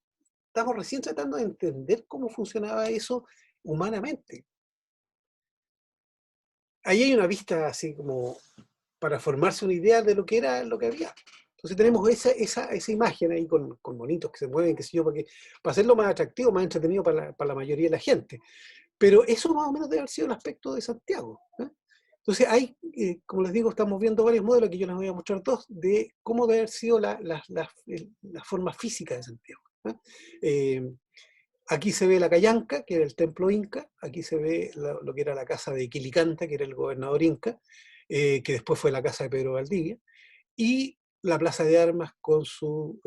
estamos recién tratando de entender cómo funcionaba eso humanamente. Ahí hay una vista así como para formarse una idea de lo que era lo que había. Entonces tenemos esa imagen ahí con monitos que se mueven, qué sé yo, para hacerlo más atractivo, más entretenido para la mayoría de la gente. Pero eso más o menos debe haber sido el aspecto de Santiago. Entonces hay, como les digo, estamos viendo varios modelos, que yo les voy a mostrar 2, de cómo debe haber sido la forma física de Santiago. Aquí se ve la Cayanca, que era el templo inca, aquí se ve lo que era la casa de Quilicanta, que era el gobernador inca, que después fue la casa de Pedro Valdivia, y la Plaza de Armas con su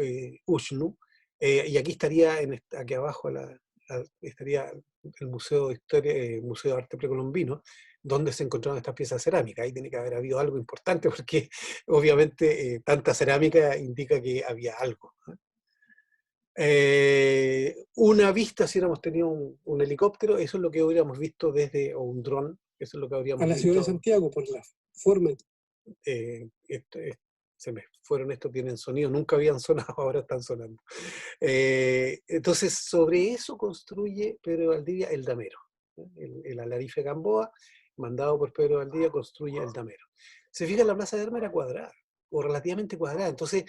Ushnu, y aquí estaría, aquí abajo estaría el Museo de Historia, Museo de Arte Precolombino, donde se encontraron estas piezas cerámicas. Ahí tiene que haber habido algo importante, porque obviamente tanta cerámica indica que había algo. Una vista, si hubiéramos tenido un helicóptero, eso es lo que hubiéramos visto o un dron, eso es lo que habríamos a la visto. ciudad de Santiago, por la forma. Se me fueron estos, tienen sonido, nunca habían sonado, ahora están sonando. Entonces, sobre eso construye Pedro de Valdivia el damero. El Alarife Gamboa, mandado por Pedro de Valdivia, construye el damero. Se fija, la Plaza de Armas era cuadrada, o relativamente cuadrada. Entonces,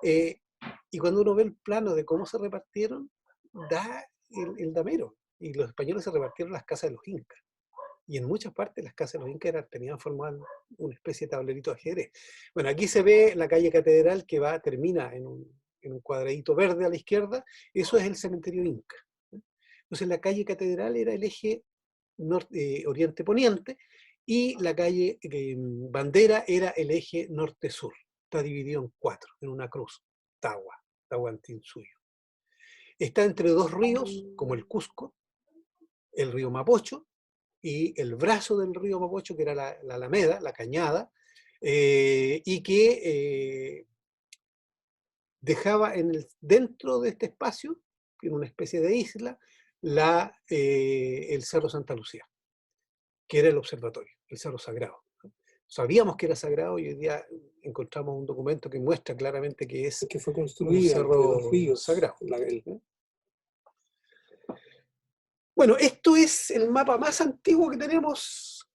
y cuando uno ve el plano de cómo se repartieron, da el damero. Y los españoles se repartieron las casas de los incas. Y en muchas partes las casas de los incas tenían formado una especie de tablerito de ajedrez. Bueno, aquí se ve la calle Catedral, que termina en un cuadradito verde a la izquierda. Eso es el cementerio inca. Entonces la calle Catedral era el eje oriente-poniente, y la calle Bandera era el eje norte-sur. Está dividido en 4, en una cruz. Tahuantinsuyo. Está entre 2 ríos, como el Cusco, el río Mapocho, y el brazo del río Mapocho, que era la Alameda, la Cañada, y que dejaba dentro de este espacio, en una especie de isla, el Cerro Santa Lucía, que era el observatorio, el Cerro Sagrado. Sabíamos que era sagrado, y hoy día encontramos un documento que muestra claramente que es que fue construida un cerro entre los ríos, sagrado. Bueno, esto es el mapa más antiguo que tenemos,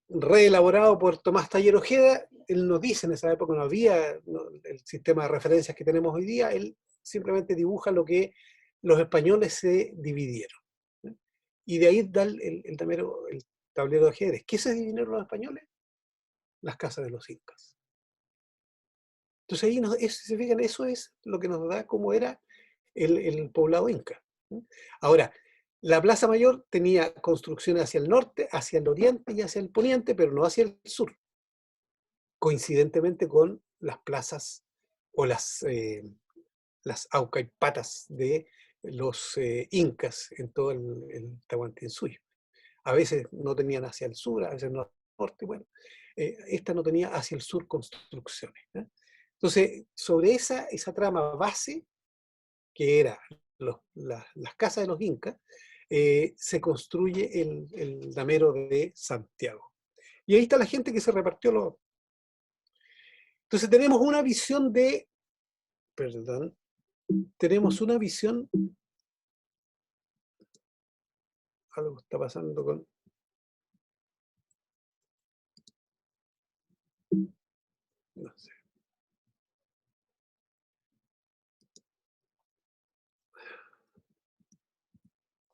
reelaborado por Tomás Taller Ojeda. Él nos dice, en esa época no había el sistema de referencias que tenemos hoy día. Él simplemente dibuja lo que los españoles se dividieron. Y de ahí da el tablero de ajedrez. ¿Qué se dividieron los españoles? Las casas de los incas. Entonces ahí, se fijan, eso es lo que nos da cómo era el poblado inca. Ahora, la Plaza Mayor tenía construcciones hacia el norte, hacia el oriente y hacia el poniente, pero no hacia el sur, coincidentemente con las plazas o las aucaypatas de los incas en todo el Tahuantinsuyo. A veces no tenían hacia el sur, a veces no hacia el norte, bueno, esta no tenía hacia el sur construcciones. Entonces, sobre esa trama base, que era las casas de los incas, se construye el damero de Santiago. Y ahí está la gente que se repartió los... Entonces tenemos una visión de... Perdón. Tenemos una visión... Algo está pasando con... No sé.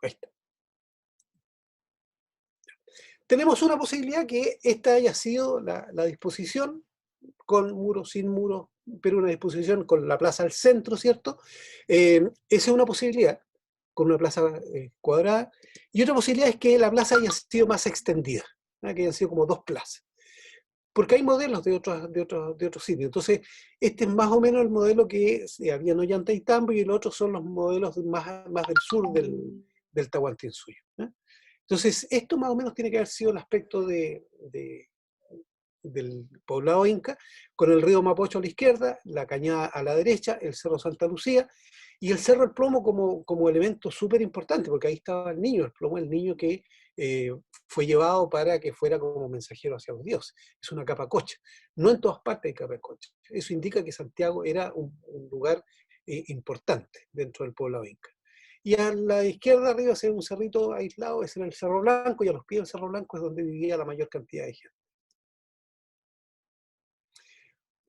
Ahí está. Tenemos una posibilidad que esta haya sido la disposición, con muros, sin muros, pero una disposición con la plaza al centro, ¿cierto? Esa es una posibilidad, con una plaza cuadrada. Y otra posibilidad es que la plaza haya sido más extendida, ¿no? Que hayan sido como dos plazas. Porque hay modelos de otros sitios. Entonces, este es más o menos el modelo que había en Ollantaytambo, y el otro son los modelos más del sur del Tahuantinsuyo. Entonces, esto más o menos tiene que haber sido el aspecto del poblado inca, con el río Mapocho a la izquierda, la Cañada a la derecha, el Cerro Santa Lucía, y el Cerro El Plomo como elemento súper importante, porque ahí estaba el niño, el Plomo, el niño que fue llevado para que fuera como mensajero hacia los dioses. Es una capacocha. No en todas partes hay capacocha. Eso indica que Santiago era un lugar importante dentro del poblado inca. Y a la izquierda arriba se ve un cerrito aislado, ese era el Cerro Blanco, y a los pies del Cerro Blanco es donde vivía la mayor cantidad de gente.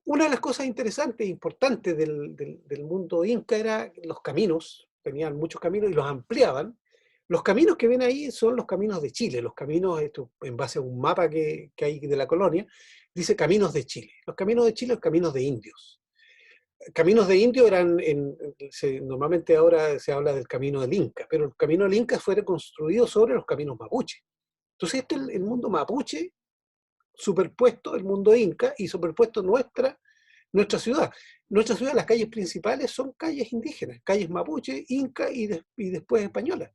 Una de las cosas interesantes e importantes del mundo inca era los caminos. Tenían muchos caminos y los ampliaban. Los caminos que ven ahí son los caminos de Chile, los caminos, esto, en base a un mapa que hay de la colonia, dice caminos de Chile. Los caminos de Chile, los caminos de indios. Caminos de indios eran, normalmente ahora se habla del camino del Inca, pero el camino del Inca fue construido sobre los caminos mapuche. Entonces este es el mundo mapuche superpuesto el mundo inca y superpuesto nuestra ciudad. Nuestra ciudad, las calles principales son calles indígenas, calles mapuche, inca y después españolas.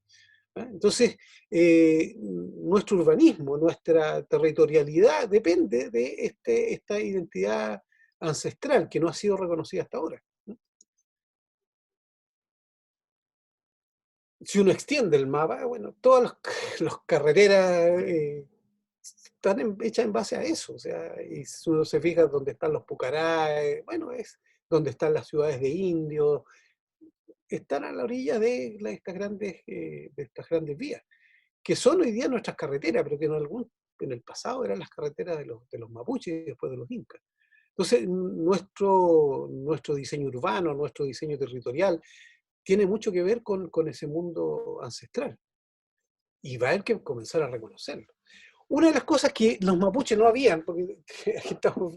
Entonces, nuestro urbanismo, nuestra territorialidad depende de esta identidad ancestral que no ha sido reconocida hasta ahora. Si uno extiende el mapa, bueno, todas las carreteras están hechas en base a eso. O sea, y si uno se fija dónde están los pucarás, bueno, es donde están las ciudades de indios, están a la orilla de estas grandes vías, que son hoy día nuestras carreteras, pero que en el pasado eran las carreteras de los mapuches y después de los incas. Entonces, nuestro diseño urbano, nuestro diseño territorial, tiene mucho que ver con ese mundo ancestral. Y va a haber que comenzar a reconocerlo. Una de las cosas que los mapuches no habían, porque aquí estamos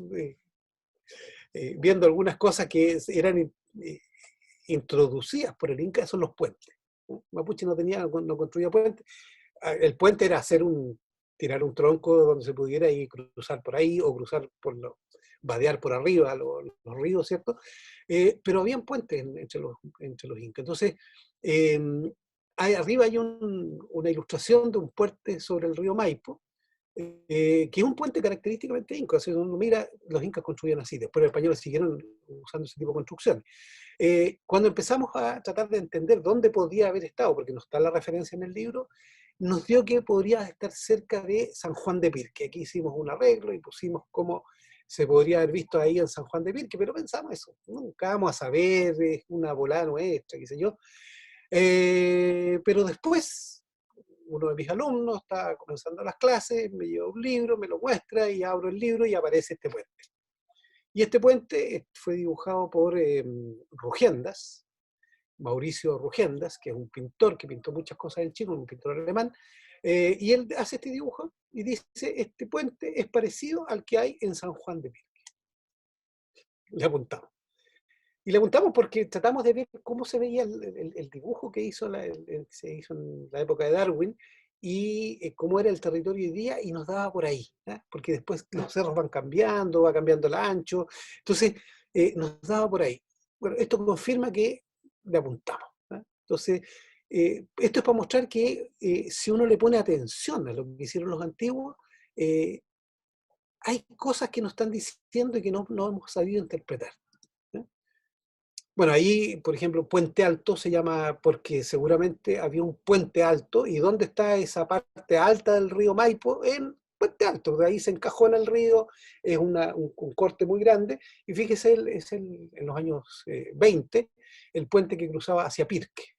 viendo algunas cosas que eran introducidas por el Inca, son los puentes. Mapuche no construía puentes. El puente era tirar un tronco donde se pudiera ir cruzar por ahí, o vadear por arriba los ríos, ¿cierto? Pero habían puentes entre los incas. Entonces, arriba hay una ilustración de un puente sobre el río Maipo, que es un puente característicamente inca. Si uno mira, los incas construían así, después los españoles siguieron usando ese tipo de construcciones. Cuando empezamos a tratar de entender dónde podía haber estado, porque no está la referencia en el libro, nos dio que podría estar cerca de San Juan de Pirque. Aquí hicimos un arreglo y pusimos cómo se podría haber visto ahí en San Juan de Pirque, pero pensamos eso, nunca vamos a saber, es una volada nuestra, qué sé yo. Pero después, uno de mis alumnos está comenzando las clases, me lleva un libro, me lo muestra, y abro el libro y aparece este puente. Y este puente fue dibujado por Rugiendas, Mauricio Rugendas, que es un pintor que pintó muchas cosas en Chile, un pintor alemán, y él hace este dibujo y dice, este puente es parecido al que hay en San Juan de Pirque. Le apuntamos. Y le apuntamos porque tratamos de ver cómo se veía el dibujo que se hizo en la época de Darwin y cómo era el territorio hoy día, y nos daba por ahí, ¿eh? Porque después los cerros van cambiando, va cambiando el ancho, entonces nos daba por ahí. Bueno, esto confirma que le apuntamos, ¿eh? Entonces, esto es para mostrar que si uno le pone atención a lo que hicieron los antiguos, hay cosas que nos están diciendo y que no hemos sabido interpretar. Bueno, ahí, por ejemplo, Puente Alto se llama porque seguramente había un puente alto. ¿Y dónde está esa parte alta del río Maipo? En Puente Alto, de ahí se encajona el río, es un corte muy grande. Y fíjese, en los años 20, el puente que cruzaba hacia Pirque,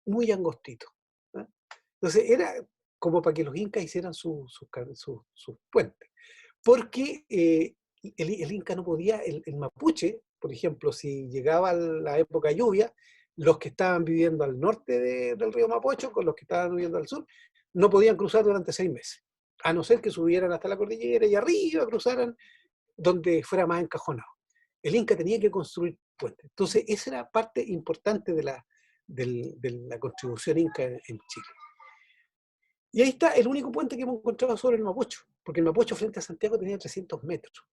muy angostito, ¿eh? Entonces era como para que los incas hicieran sus puentes. Porque el inca no podía, el mapuche, por ejemplo, si llegaba la época de lluvia, los que estaban viviendo al norte del río Mapocho con los que estaban viviendo al sur, no podían cruzar durante 6 meses, a no ser que subieran hasta la cordillera y arriba cruzaran donde fuera más encajonado. El inca tenía que construir puentes. Entonces, esa era parte importante de la contribución inca en Chile. Y ahí está el único puente que hemos encontrado sobre el Mapocho, porque el Mapocho frente a Santiago tenía 300 metros.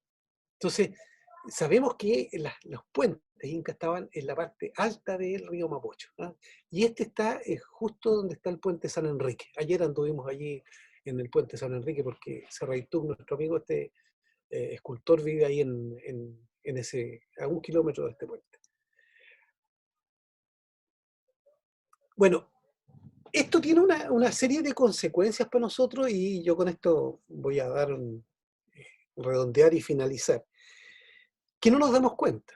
Entonces, sabemos que los puentes incas estaban en la parte alta del río Mapocho, ¿no? Y este está justo donde está el puente San Enrique. Ayer anduvimos allí en el puente San Enrique porque Serraituk, nuestro amigo, escultor, vive ahí a 1 kilómetro de este puente. Bueno, esto tiene una serie de consecuencias para nosotros y yo con esto voy a redondear y finalizar. Que no nos damos cuenta.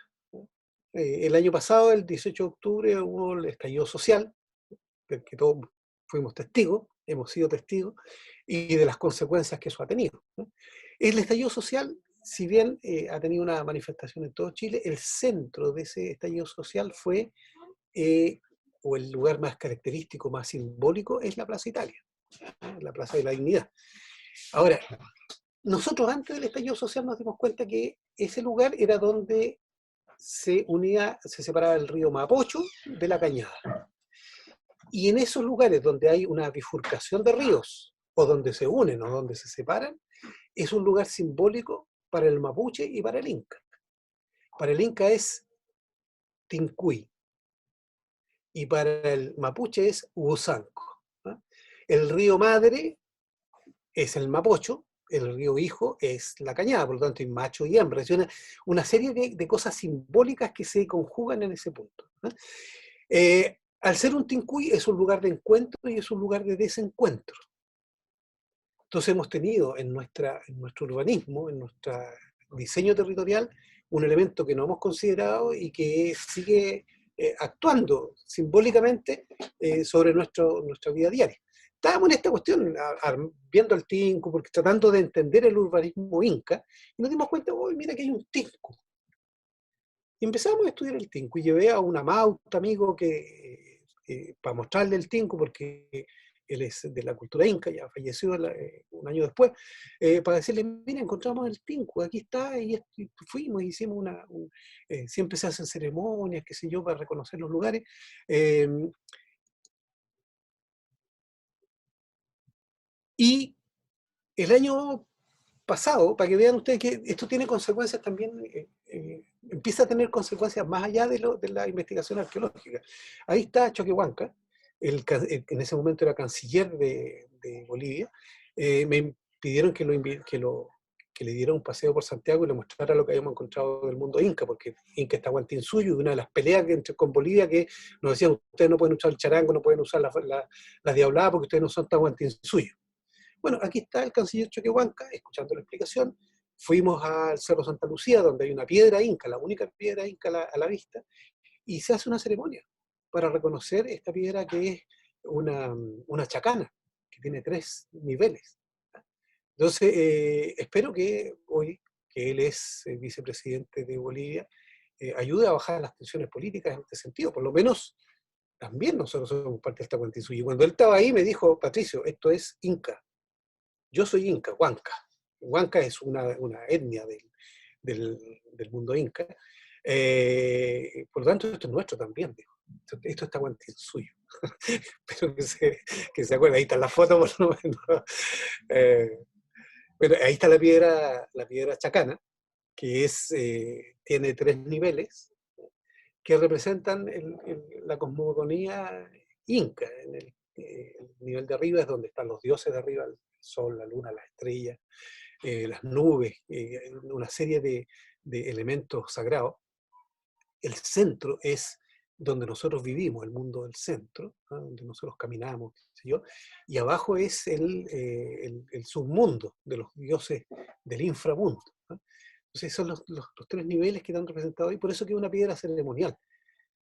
El año pasado, el 18 de octubre, hubo el estallido social, del que todos fuimos testigos, hemos sido testigos, y de las consecuencias que eso ha tenido, ¿no? El estallido social, si bien ha tenido una manifestación en todo Chile, el centro de ese estallido social fue, o el lugar más característico, más simbólico, es la Plaza Italia, ¿no? La Plaza de la Dignidad. Ahora, nosotros antes del estallido social nos dimos cuenta que ese lugar era donde se separaba el río Mapocho de la Cañada. Y en esos lugares donde hay una bifurcación de ríos, o donde se unen o donde se separan, es un lugar simbólico para el mapuche y para el inca. Para el inca es Tincuy, y para el mapuche es Huuzanco, ¿no? El río madre es el Mapocho, el río hijo es la Cañada, por lo tanto hay macho y hembra. Es una serie de cosas simbólicas que se conjugan en ese punto, ¿no? Al ser un Tincuy es un lugar de encuentro y es un lugar de desencuentro. Entonces hemos tenido en nuestro urbanismo, en nuestro diseño territorial, un elemento que no hemos considerado y que sigue actuando simbólicamente sobre nuestra vida diaria. Estábamos en esta cuestión, viendo el Tincu, porque tratando de entender el urbanismo inca, y nos dimos cuenta, oh, mira que hay un Tincu. Y empezamos a estudiar el Tincu, y llevé a un amauta amigo para mostrarle el Tincu, porque él es de la cultura inca, ya falleció un año después, para decirle, mira, encontramos el Tincu, aquí está, y fuimos, hicimos siempre se hacen ceremonias, qué sé yo, para reconocer los lugares. Y el año pasado, para que vean ustedes que esto tiene consecuencias también, empieza a tener consecuencias más allá de la investigación arqueológica. Ahí está Choquehuanca, en ese momento era canciller de Bolivia. Me pidieron que le diera un paseo por Santiago y le mostrara lo que habíamos encontrado del mundo inca, porque Inca está Guantinsuyo, y una de las peleas con Bolivia que nos decían, ustedes no pueden usar el charango, no pueden usar las diabladas porque ustedes no son tan Guantinsuyo. Bueno, aquí está el canciller Choquehuanca, escuchando la explicación. Fuimos al Cerro Santa Lucía, donde hay una piedra inca, la única piedra inca a la vista, y se hace una ceremonia para reconocer esta piedra que es una chacana, que tiene 3 niveles. Entonces, espero que hoy, que él es vicepresidente de Bolivia, ayude a bajar las tensiones políticas en este sentido. Por lo menos también nosotros somos parte del Tahuantinsuyo. Y cuando él estaba ahí me dijo, Patricio, esto es Inca. Yo soy Inca, Huanca. Huanca es una etnia del mundo Inca. Por lo tanto, esto es nuestro también, dijo. Esto es Tahuantinsuyo. Pero que se acuerde, ahí está la foto por lo menos. Bueno, ahí está la piedra chacana, que tiene 3 niveles, que representan la cosmogonía inca. El nivel de arriba es donde están los dioses de arriba, el sol, la luna, las estrellas, las nubes, una serie de elementos sagrados. El centro es donde nosotros vivimos, el mundo del centro, ¿no? Donde nosotros caminamos, qué sé yo, y abajo es el submundo de los dioses del inframundo, ¿no? Entonces son los 3 niveles que están representados ahí, por eso que es una piedra ceremonial.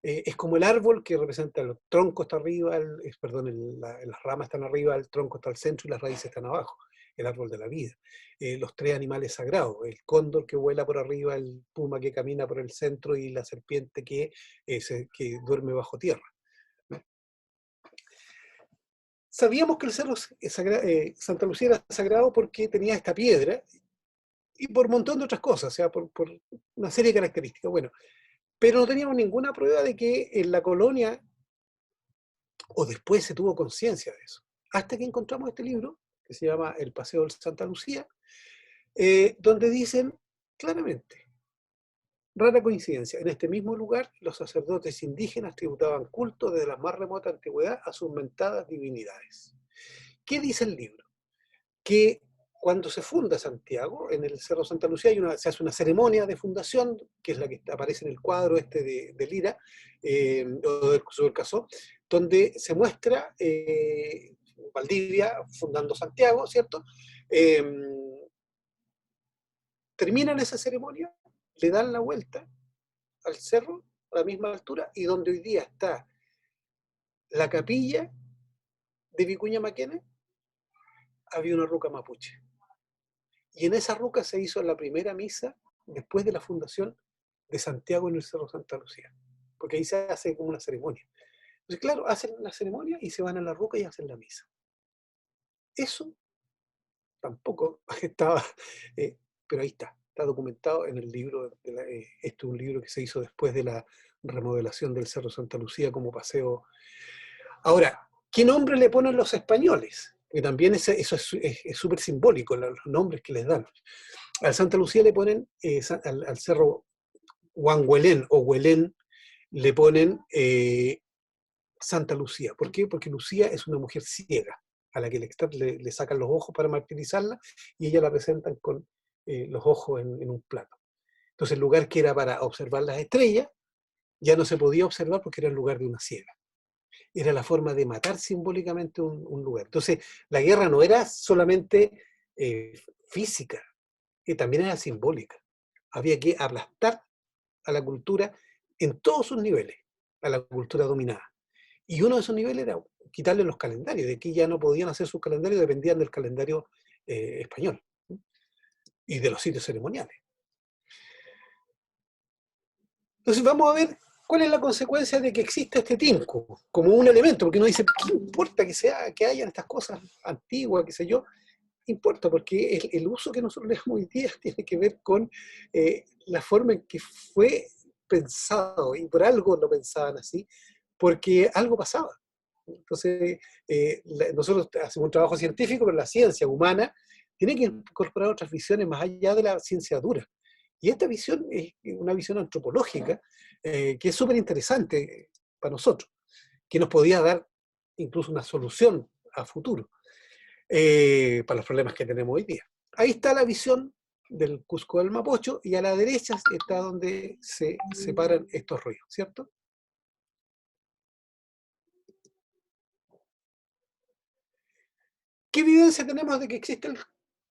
Es como el árbol que representa el tronco está arriba, las ramas están arriba, el tronco está al centro y las raíces están abajo, el árbol de la vida. Los 3 animales sagrados, el cóndor que vuela por arriba, el puma que camina por el centro y la serpiente que duerme bajo tierra. Sabíamos que el cerro Santa Lucía era sagrado porque tenía esta piedra y por un montón de otras cosas, o sea, por una serie de características. Bueno, pero no teníamos ninguna prueba de que en la colonia, o después se tuvo conciencia de eso, hasta que encontramos este libro, que se llama El Paseo de Santa Lucía, donde dicen claramente, rara coincidencia, en este mismo lugar los sacerdotes indígenas tributaban culto desde la más remota antigüedad a sus mentadas divinidades. ¿Qué dice el libro? Que cuando se funda Santiago, en el Cerro Santa Lucía, se hace una ceremonia de fundación, que es la que aparece en el cuadro de Lira, o del Subercasó, donde se muestra Valdivia fundando Santiago, ¿cierto? Terminan esa ceremonia, le dan la vuelta al cerro, a la misma altura, y donde hoy día está la capilla de Vicuña Maquena, había una ruca mapuche. Y en esa ruca se hizo la primera misa después de la fundación de Santiago en el Cerro Santa Lucía, porque ahí se hace como una ceremonia. Entonces, claro, hacen la ceremonia y se van a la ruca y hacen la misa. Eso tampoco estaba, pero ahí está documentado en el libro. Este es un libro que se hizo después de la remodelación del Cerro Santa Lucía como paseo. Ahora, ¿qué nombre le ponen los españoles? Que también eso es súper simbólico, los nombres que les dan. Al Santa Lucía le ponen, al cerro Huanguelén o Huelén, le ponen Santa Lucía. ¿Por qué? Porque Lucía es una mujer ciega, a la que le sacan los ojos para martirizarla, y ella la presentan con los ojos en un plato. Entonces el lugar que era para observar las estrellas, ya no se podía observar porque era el lugar de una ciega. Era la forma de matar simbólicamente un lugar. Entonces la guerra no era solamente física, también era simbólica. Había que aplastar a la cultura en todos sus niveles, a la cultura dominada. Y uno de esos niveles era quitarle los calendarios, de que ya no podían hacer sus calendarios, dependían del calendario español, ¿sí? Y de los sitios ceremoniales. Entonces vamos a ver cuál es la consecuencia de que exista este tinco como un elemento, porque uno dice, ¿qué importa que hayan estas cosas antiguas, qué sé yo? Importa, porque el uso que nosotros le damos hoy día tiene que ver con la forma en que fue pensado, y por algo lo pensaban así, porque algo pasaba. Entonces, nosotros hacemos un trabajo científico, pero la ciencia humana tiene que incorporar otras visiones más allá de la ciencia dura. Y esta visión es una visión antropológica que es súper interesante para nosotros, que nos podía dar incluso una solución a futuro para los problemas que tenemos hoy día. Ahí está la visión del Cusco del Mapocho, y a la derecha está donde se separan estos ríos, ¿cierto? ¿Qué evidencia tenemos de que existe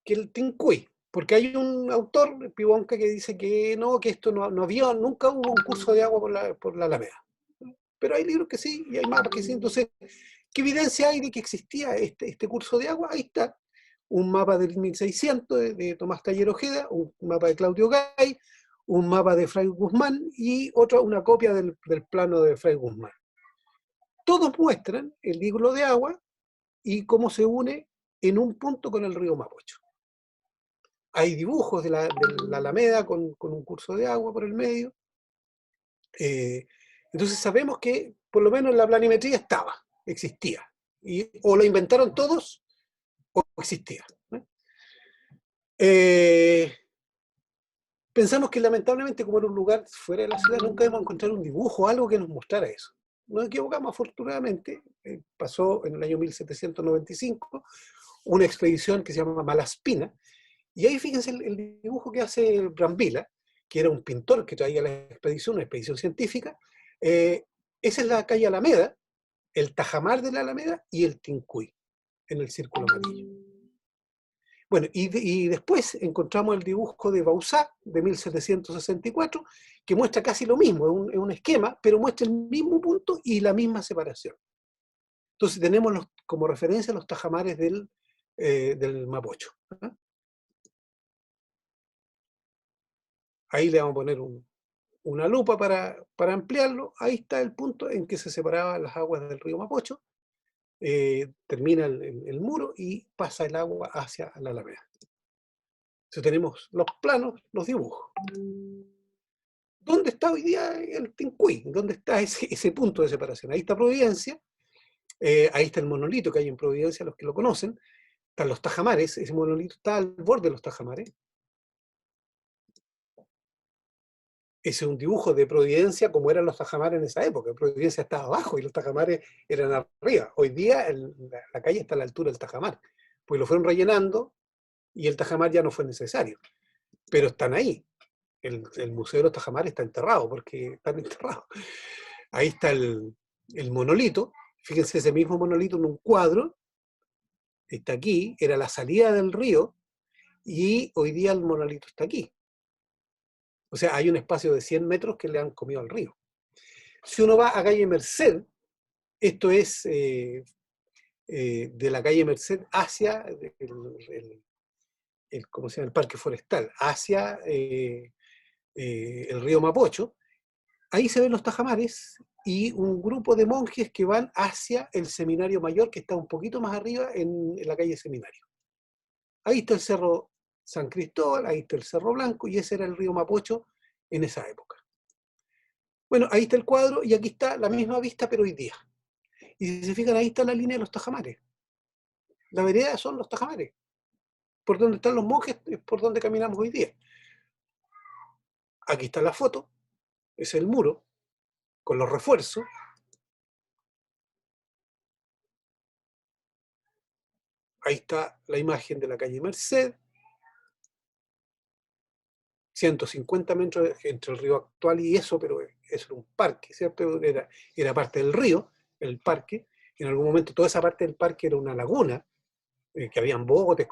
el Tincuy? Porque hay un autor, Pibonca, que dice que no, que esto no había, nunca hubo un curso de agua por la Alameda. Pero hay libros que sí, y hay mapas que sí. Entonces, ¿qué evidencia hay de que existía este curso de agua? Ahí está. Un mapa del 1600 de Tomás Taller Ojeda, un mapa de Claudio Gay, un mapa de Fray Guzmán y una copia del plano de Fray Guzmán. todos muestran el ígloo de agua y cómo se une en un punto con el río Mapocho. Hay dibujos de la Alameda con un curso de agua por el medio. Entonces sabemos que por lo menos la planimetría existía. O lo inventaron todos o existía. Pensamos que lamentablemente, como era un lugar fuera de la ciudad, nunca íbamos a encontrar un dibujo o algo que nos mostrara eso. Nos equivocamos, afortunadamente. Pasó en el año 1795 una expedición que se llama Malaspina, y ahí fíjense el dibujo que hace Brambilla, que era un pintor que traía la expedición, una expedición científica. Esa es la calle Alameda, el tajamar de la Alameda y el Tincuy, en el círculo amarillo. Bueno, y después encontramos el dibujo de Bauzá, de 1764, que muestra casi lo mismo, es un esquema, pero muestra el mismo punto y la misma separación. Entonces tenemos como referencia los tajamares del Mapocho. Ahí le vamos a poner una lupa para ampliarlo. Ahí está el punto en que se separaban las aguas del río Mapocho. Termina el muro y pasa el agua hacia la Alameda. Entonces tenemos los planos, los dibujos. ¿Dónde está hoy día el Tincuy? ¿Dónde está ese punto de separación? Ahí está Providencia, ahí está el monolito que hay en Providencia, los que lo conocen. Están los tajamares, ese monolito está al borde de los tajamares. Ese es un dibujo de Providencia como eran los tajamares en esa época. Providencia estaba abajo y los tajamares eran arriba. Hoy día la calle está a la altura del tajamar, pues lo fueron rellenando y el tajamar ya no fue necesario. Pero están ahí. El Museo de los Tajamares está enterrado, porque están enterrados. Ahí está el monolito. Fíjense ese mismo monolito en un cuadro. Está aquí, era la salida del río, y hoy día el monolito está aquí. O sea, hay un espacio de 100 metros que le han comido al río. Si uno va a calle Merced, esto es de la calle Merced hacia ¿cómo se llama? El parque forestal, hacia el río Mapocho. Ahí se ven los tajamares y un grupo de monjes que van hacia el seminario mayor, que está un poquito más arriba en la calle Seminario. Ahí está el cerro San Cristóbal, ahí está el Cerro Blanco, y ese era el río Mapocho en esa época. Bueno, ahí está el cuadro, y aquí está la misma vista, pero hoy día. Y si se fijan, ahí está la línea de los tajamares. La vereda son los tajamares. Por donde están los monjes es por donde caminamos hoy día. Aquí está la foto, es el muro, con los refuerzos. Ahí está la imagen de la calle Merced. 150 metros entre el río actual y eso, pero eso era un parque, ¿cierto? Era parte del río, el parque. En algún momento toda esa parte del parque era una laguna, que habían botes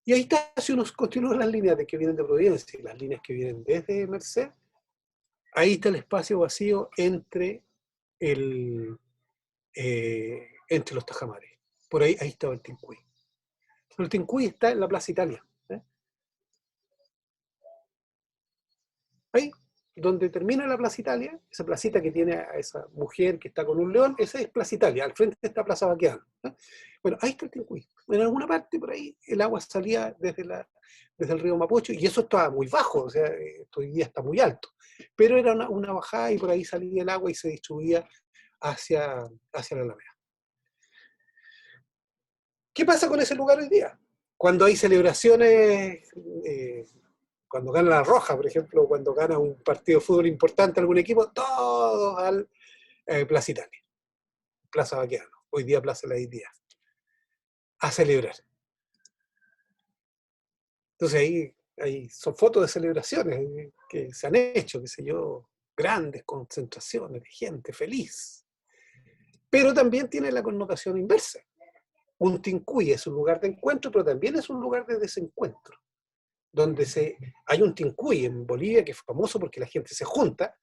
y ahí está, si uno continúa las líneas que vienen de Providencia y las líneas que vienen desde Merced, ahí está el espacio vacío entre los tajamares. Por ahí estaba el Tincuy. El Tincuy está en la Plaza Italia. Ahí, donde termina la Plaza Italia, esa placita que tiene a esa mujer que está con un león, esa es Plaza Italia, al frente está Plaza Baqueano. Bueno, ahí está el Tincuy. En alguna parte por ahí el agua salía desde el río Mapocho, y eso estaba muy bajo, o sea, hoy día está muy alto. Pero era una bajada y por ahí salía el agua y se distribuía hacia la Alameda. ¿Qué pasa con ese lugar hoy día? Cuando hay celebraciones, cuando gana la Roja, por ejemplo, cuando gana un partido de fútbol importante algún equipo, todos al Plaza Italia, Plaza Baqueano, hoy día Plaza La Dignidad, a celebrar. Entonces ahí son fotos de celebraciones que se han hecho, qué sé yo, grandes concentraciones de gente feliz. Pero también tiene la connotación inversa. Un Tincuy es un lugar de encuentro, pero también es un lugar de desencuentro, donde hay un Tincuy en Bolivia que es famoso porque la gente se junta,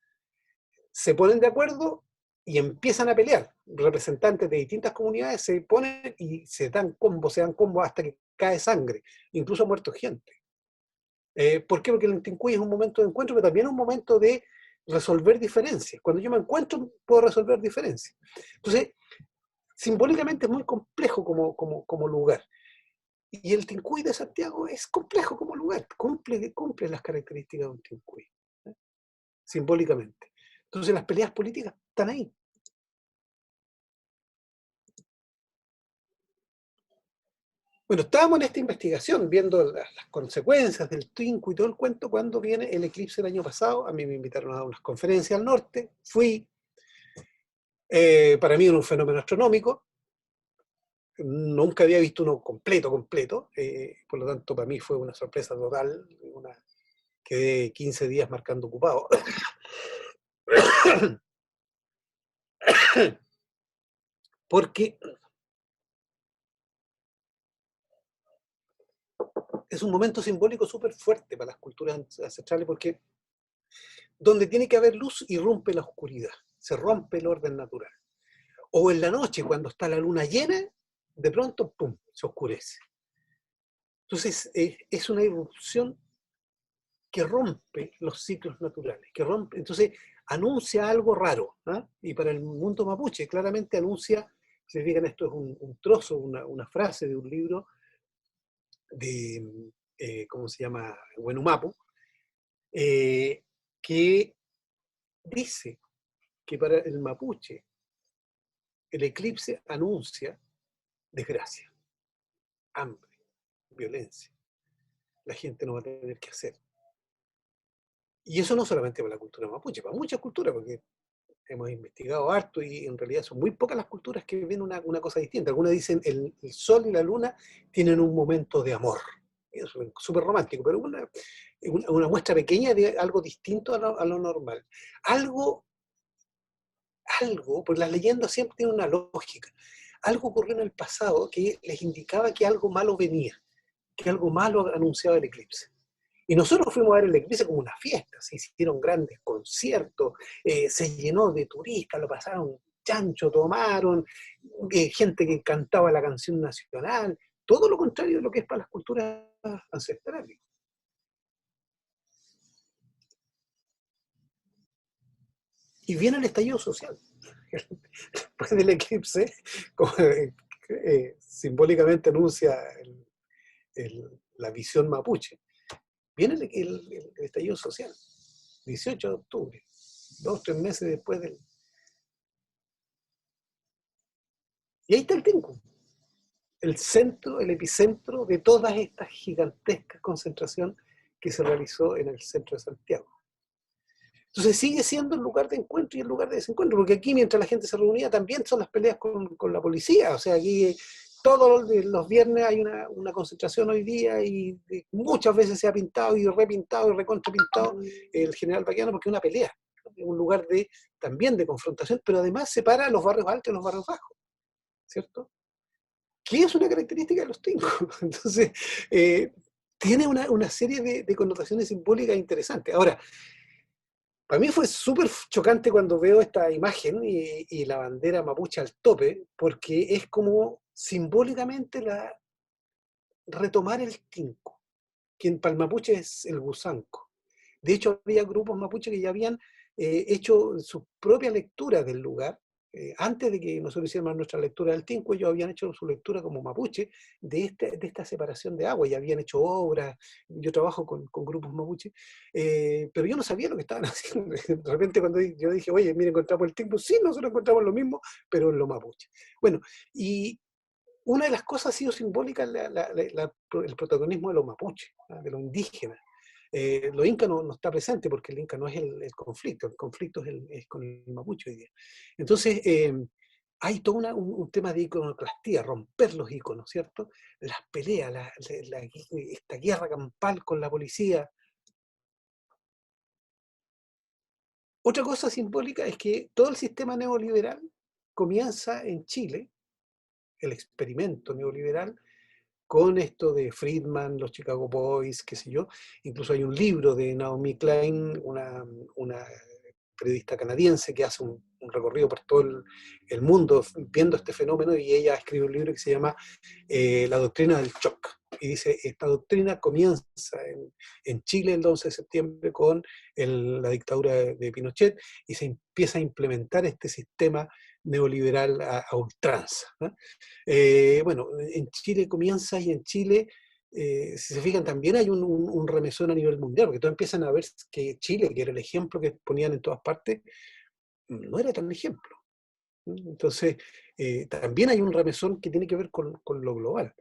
se ponen de acuerdo y empiezan a pelear. Representantes de distintas comunidades se ponen y se dan combos hasta que cae sangre, incluso ha muerto gente. ¿Por qué? Porque el Intincui es un momento de encuentro, pero también es un momento de resolver diferencias. Cuando yo me encuentro, puedo resolver diferencias. Entonces, simbólicamente es muy complejo como lugar. Y el Tincuy de Santiago es complejo como lugar, cumple las características de un Tincuy, ¿eh? Simbólicamente. Entonces las peleas políticas están ahí. Bueno, estábamos en esta investigación viendo las consecuencias del Tincuy y todo el cuento cuando viene el eclipse el año pasado. A mí me invitaron a dar unas conferencias al norte, fui. Para mí era un fenómeno astronómico. Nunca había visto uno completo, por lo tanto para mí fue una sorpresa total, quedé 15 días marcando ocupado. Porque es un momento simbólico súper fuerte para las culturas ancestrales, porque donde tiene que haber luz irrumpe la oscuridad, se rompe el orden natural. O en la noche, cuando está la luna llena, de pronto, ¡pum!, se oscurece. Entonces es una irrupción que rompe los ciclos naturales, entonces anuncia algo raro, ¿eh? Y para el mundo mapuche claramente anuncia, si se fijan, esto es un trozo, una frase de un libro de, ¿cómo se llama?, Wenumapu, que dice que para el mapuche el eclipse anuncia desgracia, hambre, violencia. La gente no va a tener qué hacer. Y eso no solamente para la cultura mapuche, para muchas culturas, porque hemos investigado harto y en realidad son muy pocas las culturas que ven una cosa distinta. Algunas dicen el sol y la luna tienen un momento de amor. Eso es súper romántico, pero una muestra pequeña de algo distinto a lo normal. Algo, pues las leyendas siempre tienen una lógica. Algo ocurrió en el pasado que les indicaba que algo malo venía, que algo malo anunciaba el eclipse. Y nosotros fuimos a ver el eclipse como una fiesta, se hicieron grandes conciertos, se llenó de turistas, lo pasaron chancho, tomaron, gente que cantaba la canción nacional, todo lo contrario de lo que es para las culturas ancestrales. Y viene el estallido social. Después del eclipse, como, simbólicamente anuncia la visión mapuche, viene el estallido social, 18 de octubre, 2-3 meses después del... Y ahí está el Tincuy, el centro, el epicentro de todas estas gigantescas concentración que se realizó en el centro de Santiago. Entonces sigue siendo el lugar de encuentro y el lugar de desencuentro, porque aquí mientras la gente se reunía también son las peleas con la policía, o sea, aquí todos los viernes hay una concentración hoy día y muchas veces se ha pintado y repintado y recontrapintado el General Baqueano porque es una pelea, ¿no? Es un lugar también de confrontación, pero además separa los barrios altos y los barrios bajos, ¿cierto? Que es una característica de los tincos. Entonces, tiene una serie de connotaciones simbólicas interesantes. Ahora, para mí fue súper chocante cuando veo esta imagen y la bandera mapuche al tope, porque es como simbólicamente retomar el tinco, que en Palmapuche es el gusanco. De hecho, había grupos mapuche que ya habían hecho su propia lectura del lugar. Antes de que nosotros hiciéramos nuestra lectura del tinco, ellos habían hecho su lectura como mapuche de esta separación de agua, y habían hecho obras. Yo trabajo con grupos mapuche, pero yo no sabía lo que estaban haciendo. De repente cuando yo dije, oye, mira, encontramos el tinco, sí, nosotros encontramos lo mismo, pero en lo mapuche. Bueno, y una de las cosas ha sido simbólica el protagonismo de los mapuches, ¿no?, de los indígenas. Los incas no está presente porque el inca no es el conflicto es con el mapuche hoy día. Entonces, hay todo un tema de iconoclastía, romper los iconos, ¿cierto? Las peleas, esta guerra campal con la policía. Otra cosa simbólica es que todo el sistema neoliberal comienza en Chile, el experimento neoliberal, con esto de Friedman, los Chicago Boys, qué sé yo. Incluso hay un libro de Naomi Klein, una periodista canadiense que hace un recorrido por todo el mundo viendo este fenómeno, y ella escribe un libro que se llama La doctrina del shock, y dice, esta doctrina comienza en Chile el 11 de septiembre con la dictadura de Pinochet y se empieza a implementar este sistema neoliberal a ultranza, ¿no? Bueno, en Chile comienza y en Chile, si se fijan, también hay un remesón a nivel mundial, porque todos empiezan a ver que Chile, que era el ejemplo que ponían en todas partes, no era tan ejemplo. Entonces, también hay un remesón que tiene que ver con lo global.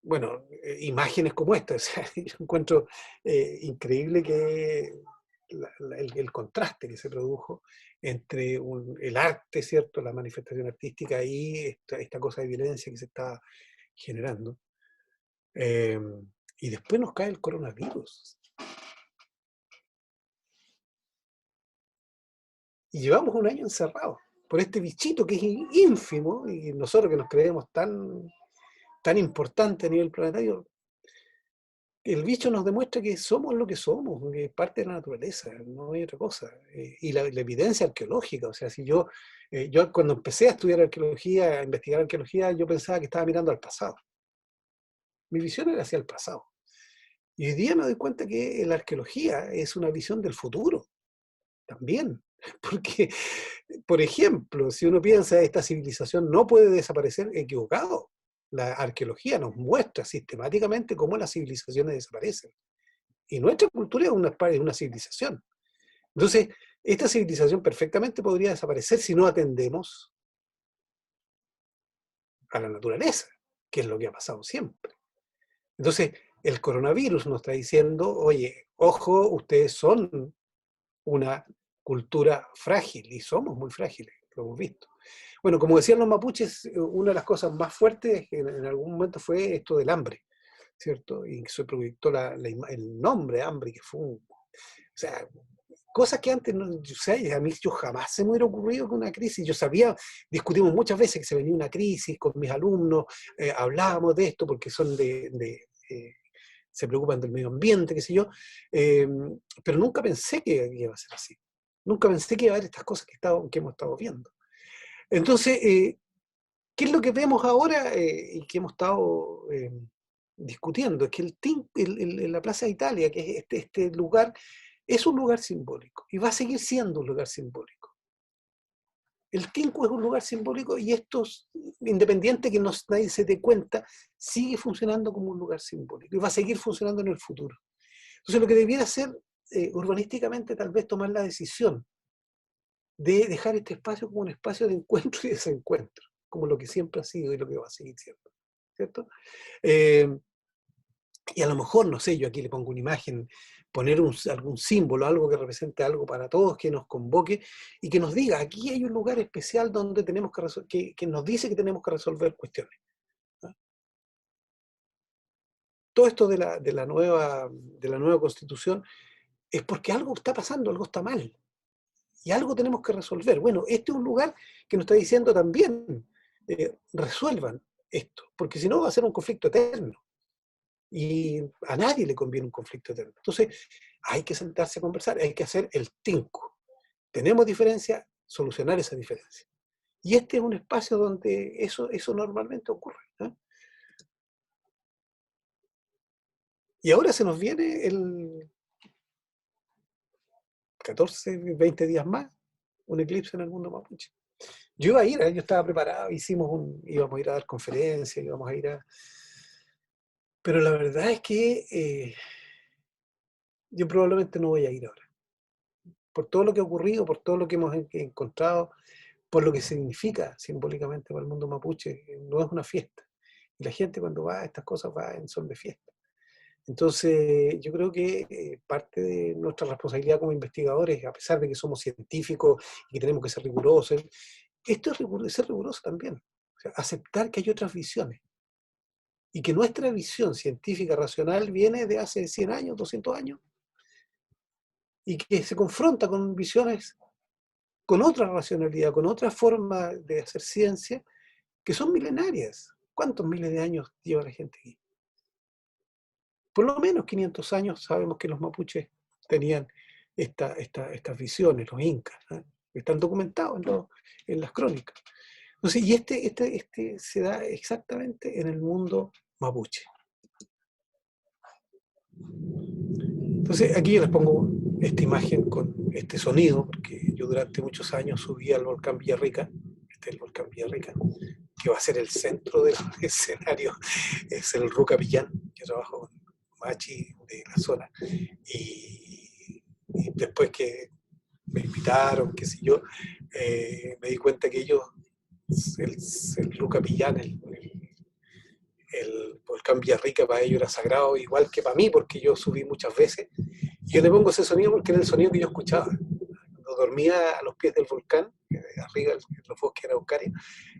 Bueno, imágenes como esta, o sea, yo encuentro increíble que el contraste que se produjo entre el arte, ¿cierto?, la manifestación artística y esta cosa de violencia que se está generando. Y después nos cae el coronavirus. Y llevamos un año encerrados por este bichito que es ínfimo, y nosotros que nos creemos tan importantes a nivel planetario, el bicho nos demuestra que somos lo que somos, que es parte de la naturaleza, no hay otra cosa. Y la evidencia arqueológica, o sea, si yo cuando empecé a estudiar arqueología, a investigar arqueología, yo pensaba que estaba mirando al pasado. Mi visión era hacia el pasado. Y hoy día me doy cuenta que la arqueología es una visión del futuro, también. Porque, por ejemplo, si uno piensa esta civilización no puede desaparecer, equivocado. La arqueología nos muestra sistemáticamente cómo las civilizaciones desaparecen. Y nuestra cultura es una civilización. Entonces, esta civilización perfectamente podría desaparecer si no atendemos a la naturaleza, que es lo que ha pasado siempre. Entonces, el coronavirus nos está diciendo, oye, ojo, ustedes son una cultura frágil, y somos muy frágiles, lo hemos visto. Bueno, como decían los mapuches, una de las cosas más fuertes en algún momento fue esto del hambre, ¿cierto? Y se proyectó el nombre hambre, que fue o sea, cosas que antes, no, o sea, a mí yo jamás se me hubiera ocurrido que una crisis, yo sabía, discutimos muchas veces que se venía una crisis con mis alumnos, hablábamos de esto porque son se preocupan del medio ambiente, qué sé yo, pero nunca pensé que iba a ser así. Nunca pensé que iba a haber estas cosas que hemos estado viendo. Entonces, ¿qué es lo que vemos ahora y que hemos estado discutiendo? Es que la Plaza de Italia, que es este lugar, es un lugar simbólico y va a seguir siendo un lugar simbólico. El Tinku es un lugar simbólico y esto, independiente que nadie se dé cuenta, sigue funcionando como un lugar simbólico y va a seguir funcionando en el futuro. Entonces, lo que debiera hacer urbanísticamente, tal vez tomar la decisión de dejar este espacio como un espacio de encuentro y desencuentro, como lo que siempre ha sido y lo que va a seguir siendo, ¿cierto? Y a lo mejor, no sé, yo aquí le pongo una imagen, poner algún símbolo, algo que represente algo para todos, que nos convoque y que nos diga, aquí hay un lugar especial donde tenemos que nos dice que tenemos que resolver cuestiones, ¿no? Todo esto de la nueva Constitución es porque algo está pasando, algo está mal. Y algo tenemos que resolver. Bueno, este es un lugar que nos está diciendo también, resuelvan esto, porque si no va a ser un conflicto eterno. Y a nadie le conviene un conflicto eterno. Entonces, hay que sentarse a conversar, hay que hacer el tinco. Tenemos diferencias, solucionar esa diferencia. Y este es un espacio donde eso normalmente ocurre, ¿no? Y ahora se nos viene el 14, 20 días más, un eclipse en el mundo mapuche. Yo iba a ir, yo estaba preparado, íbamos a ir a dar conferencias, íbamos a ir a... Pero la verdad es que yo probablemente no voy a ir ahora. Por todo lo que ha ocurrido, por todo lo que hemos encontrado, por lo que significa simbólicamente para el mundo mapuche, no es una fiesta. Y la gente cuando va a estas cosas va en son de fiesta. Entonces, yo creo que parte de nuestra responsabilidad como investigadores, a pesar de que somos científicos y que tenemos que ser rigurosos, esto es ser riguroso también. O sea, aceptar que hay otras visiones. Y que nuestra visión científica racional viene de hace 100 años, 200 años, y que se confronta con visiones, con otra racionalidad, con otra forma de hacer ciencia, que son milenarias. ¿Cuántos miles de años lleva la gente aquí? Por lo menos 500 años sabemos que los mapuches tenían estas visiones, los incas, ¿eh? Están documentados en las crónicas. Entonces, y este se da exactamente en el mundo mapuche. Entonces, aquí yo les pongo esta imagen con este sonido, porque yo durante muchos años subí al volcán Villarrica, este es el volcán Villarrica, que va a ser el centro del escenario, es el Rucapillán. Yo trabajo con machi de la zona, y después que me invitaron, qué sé yo, me di cuenta que ellos, el Rucapillán, el volcán Villarrica para ellos era sagrado, igual que para mí, porque yo subí muchas veces. Y yo le pongo ese sonido porque era el sonido que yo escuchaba. Cuando dormía a los pies del volcán, arriba en los bosques de Araucaria,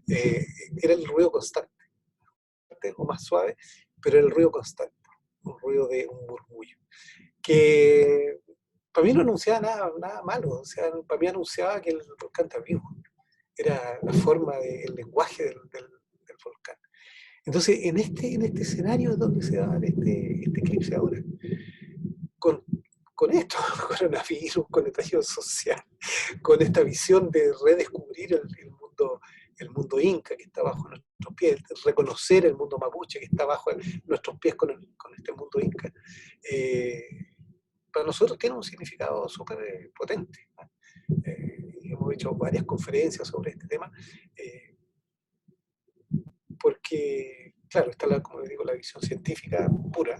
era el ruido constante, o más suave, pero era el ruido constante, un ruido de un murmullo, que para mí no anunciaba nada malo, o sea, para mí anunciaba que el volcán está vivo. Era la forma del lenguaje del volcán. Entonces, en este escenario es donde se da este eclipse ahora. Con esto, coronavirus, con estallido social, con esta visión de redescubrir el mundo inca que está bajo nuestros pies, reconocer el mundo mapuche que está bajo nuestros pies con este mundo inca, para nosotros tiene un significado súper potente. Hemos hecho varias conferencias sobre este tema, porque, claro, está, como les digo, la visión científica pura,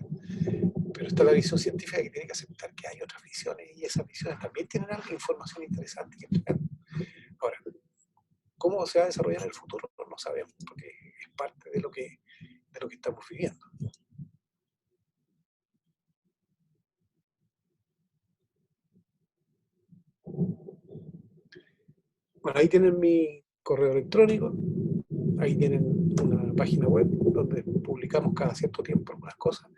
pero está la visión científica que tiene que aceptar que hay otras visiones, y esas visiones también tienen algo de información interesante que entregar. Ahora, ¿cómo se va a desarrollar en el futuro? No sabemos, porque es parte de lo que estamos viviendo. Bueno, ahí tienen mi correo electrónico, ahí tienen una página web donde publicamos cada cierto tiempo algunas cosas,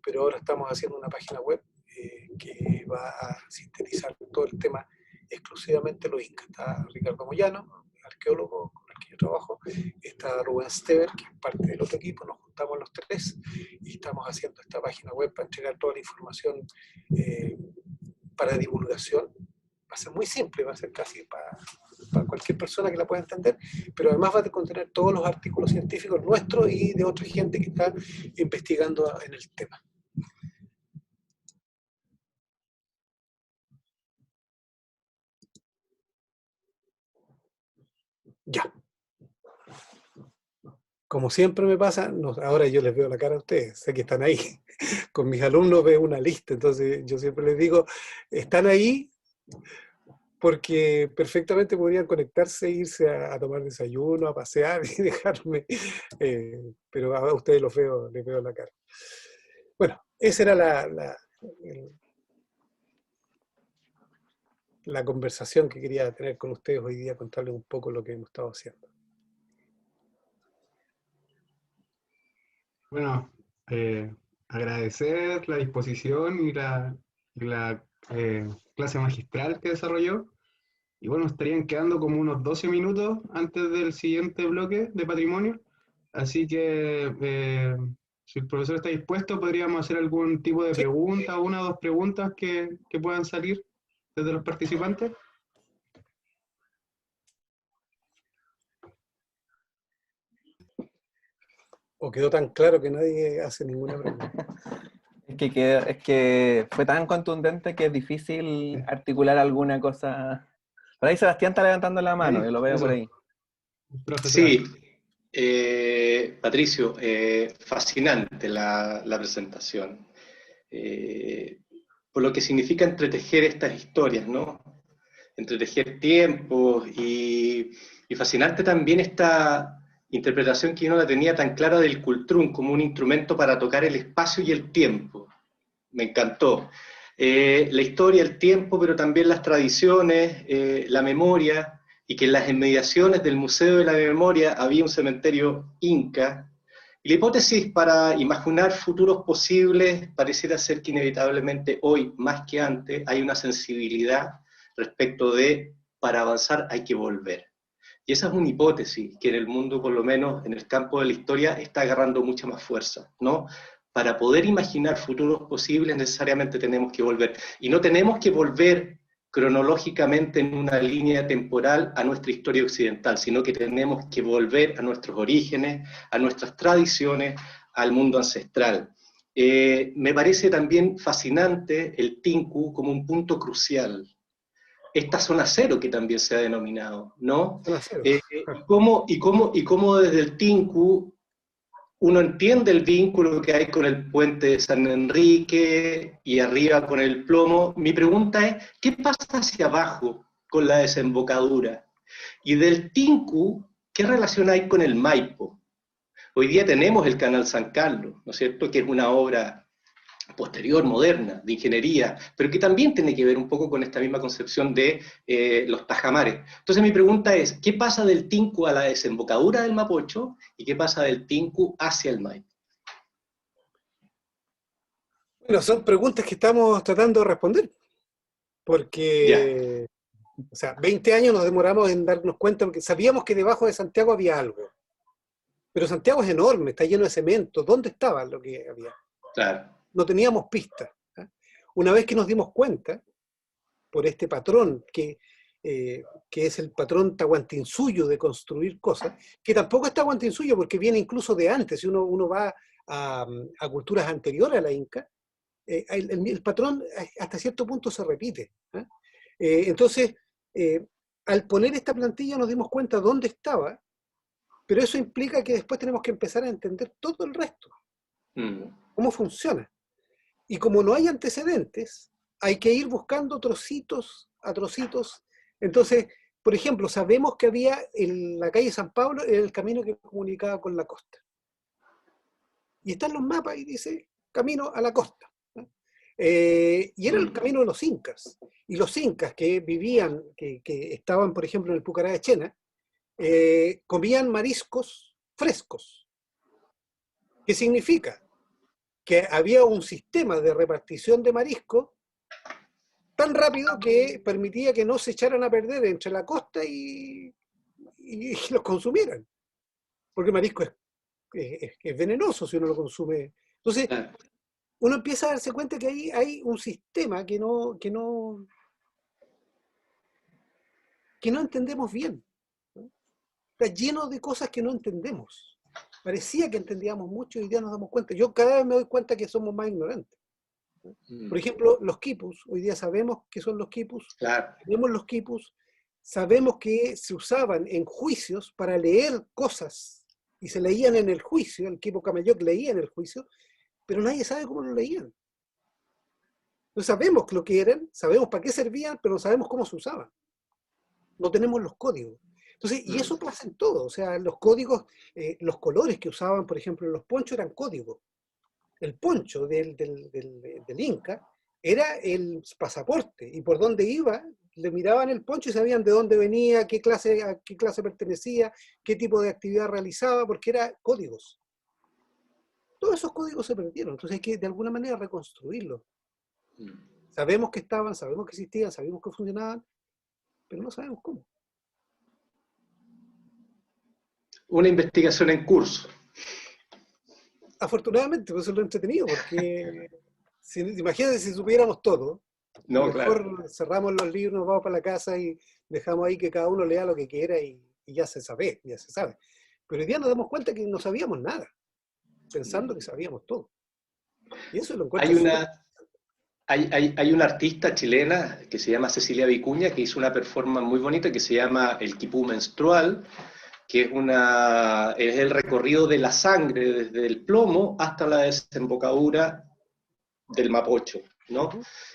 pero ahora estamos haciendo una página web que va a sintetizar todo el tema exclusivamente los incas. Está Ricardo Moyano, arqueólogo con el que yo trabajo, está Rubén Stever, que es parte del otro equipo, nos juntamos los tres y estamos haciendo esta página web para entregar toda la información para divulgación. Va a ser muy simple, va a ser casi para cualquier persona que la pueda entender, pero además va a contener todos los artículos científicos nuestros y de otra gente que está investigando en el tema. Ya. Como siempre me pasa, ahora yo les veo la cara a ustedes, sé que están ahí. Con mis alumnos veo una lista, entonces yo siempre les digo, están ahí porque perfectamente podrían conectarse e irse a tomar desayuno, a pasear y dejarme, pero a ustedes les veo la cara. Bueno, esa era la conversación que quería tener con ustedes hoy día, contarles un poco lo que hemos estado haciendo. Bueno, agradecer la disposición y la clase magistral que desarrolló. Y bueno, estarían quedando como unos 12 minutos antes del siguiente bloque de patrimonio. Así que, si el profesor está dispuesto, podríamos hacer algún tipo de pregunta, una o dos preguntas que puedan salir desde los participantes. ¿O quedó tan claro que nadie hace ninguna pregunta? Es que fue tan contundente que es difícil articular alguna cosa. Por ahí Sebastián está levantando la mano, yo lo veo por ahí. Sí, Patricio, fascinante la presentación. Por lo que significa entretejer estas historias, ¿no? Entretejer tiempos y fascinante también esta interpretación que yo no la tenía tan clara del cultrún como un instrumento para tocar el espacio y el tiempo. Me encantó. La historia, el tiempo, pero también las tradiciones, la memoria, y que en las inmediaciones del Museo de la Memoria había un cementerio inca. Y la hipótesis para imaginar futuros posibles pareciera ser que inevitablemente hoy, más que antes, hay una sensibilidad respecto de, para avanzar hay que volver. Y esa es una hipótesis que en el mundo, por lo menos en el campo de la historia, está agarrando mucha más fuerza, ¿no? Para poder imaginar futuros posibles necesariamente tenemos que volver. Y no tenemos que volver cronológicamente en una línea temporal a nuestra historia occidental, sino que tenemos que volver a nuestros orígenes, a nuestras tradiciones, al mundo ancestral. Me parece también fascinante el Tinku como un punto crucial. Esta zona cero que también se ha denominado, ¿no? Zona cero. Y cómo desde el Tinku uno entiende el vínculo que hay con el puente de San Enrique y arriba con el Plomo. Mi pregunta es, ¿qué pasa hacia abajo con la desembocadura? Y del Tinku, ¿qué relación hay con el Maipo? Hoy día tenemos el Canal San Carlos, ¿no es cierto?, que es una obra posterior, moderna, de ingeniería, pero que también tiene que ver un poco con esta misma concepción de los tajamares. Entonces mi pregunta es, ¿qué pasa del Tinku a la desembocadura del Mapocho y qué pasa del Tinku hacia el Maipo? Bueno, son preguntas que estamos tratando de responder, porque, o sea, 20 años nos demoramos en darnos cuenta, porque sabíamos que debajo de Santiago había algo, pero Santiago es enorme, está lleno de cemento. ¿Dónde estaba lo que había? Claro. No teníamos pistas. Una vez que nos dimos cuenta, por este patrón que es el patrón tahuantinsuyo de construir cosas, que tampoco es tahuantinsuyo porque viene incluso de antes. Si uno va a culturas anteriores a la Inca, el patrón hasta cierto punto se repite. Entonces, al poner esta plantilla nos dimos cuenta dónde estaba, pero eso implica que después tenemos que empezar a entender todo el resto, cómo funciona. Y como no hay antecedentes, hay que ir buscando trocitos a trocitos. Entonces, por ejemplo, sabemos que había en la calle San Pablo el camino que comunicaba con la costa. Y están los mapas y dice camino a la costa. Y era el camino de los incas. Y los incas que vivían, que estaban, por ejemplo, en el Pucará de Chena, comían mariscos frescos. ¿Qué significa? Que había un sistema de repartición de marisco tan rápido que permitía que no se echaran a perder entre la costa y los consumieran. Porque el marisco es venenoso si uno lo consume. Entonces, uno empieza a darse cuenta que ahí hay un sistema que no entendemos bien. Está lleno de cosas que no entendemos. Parecía que entendíamos mucho y hoy día nos damos cuenta. Yo cada vez me doy cuenta que somos más ignorantes. Por ejemplo, los quipus. Hoy día sabemos qué son los quipus. Claro. Tenemos los quipus. Sabemos que se usaban en juicios para leer cosas y se leían en el juicio. El quipu Camayoc leía en el juicio, pero nadie sabe cómo lo leían. No sabemos lo que eran, sabemos para qué servían, pero no sabemos cómo se usaban. No tenemos los códigos. Entonces, y eso pasa en todo, o sea, los códigos, los colores que usaban, por ejemplo, los ponchos eran códigos. El poncho del Inca era el pasaporte, y por dónde iba, le miraban el poncho y sabían de dónde venía, a qué clase pertenecía, qué tipo de actividad realizaba, porque eran códigos. Todos esos códigos se perdieron, entonces hay que de alguna manera reconstruirlos. Sabemos que estaban, sabemos que existían, sabemos que funcionaban, pero no sabemos cómo. Una investigación en curso. Afortunadamente, pues eso es lo entretenido, porque imagínate si supiéramos todo. No, mejor claro. Cerramos los libros, nos vamos para la casa y dejamos ahí que cada uno lea lo que quiera y ya se sabe, ya se sabe. Pero hoy día nos damos cuenta que no sabíamos nada, pensando que sabíamos todo. Y eso lo encuentro Hay una artista chilena que se llama Cecilia Vicuña que hizo una performance muy bonita que se llama El Quipú Menstrual, que es el recorrido de la sangre desde el Plomo hasta la desembocadura del Mapocho, ¿no?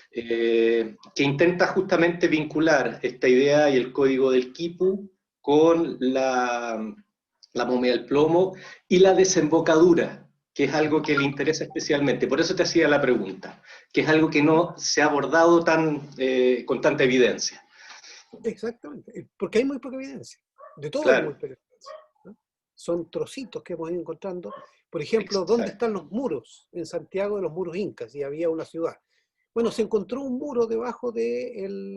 Que intenta justamente vincular esta idea y el código del Quipu con la momia del Plomo y la desembocadura, que es algo que le interesa especialmente. Por eso te hacía la pregunta, que es algo que no se ha abordado con tanta evidencia. Exactamente, porque hay muy poca evidencia. De todo Claro. hay muy poca evidencia, ¿no? Son trocitos que hemos ido encontrando. Por ejemplo, Exacto. ¿dónde están los muros? En Santiago, de los muros incas, y había una ciudad. Bueno, se encontró un muro debajo de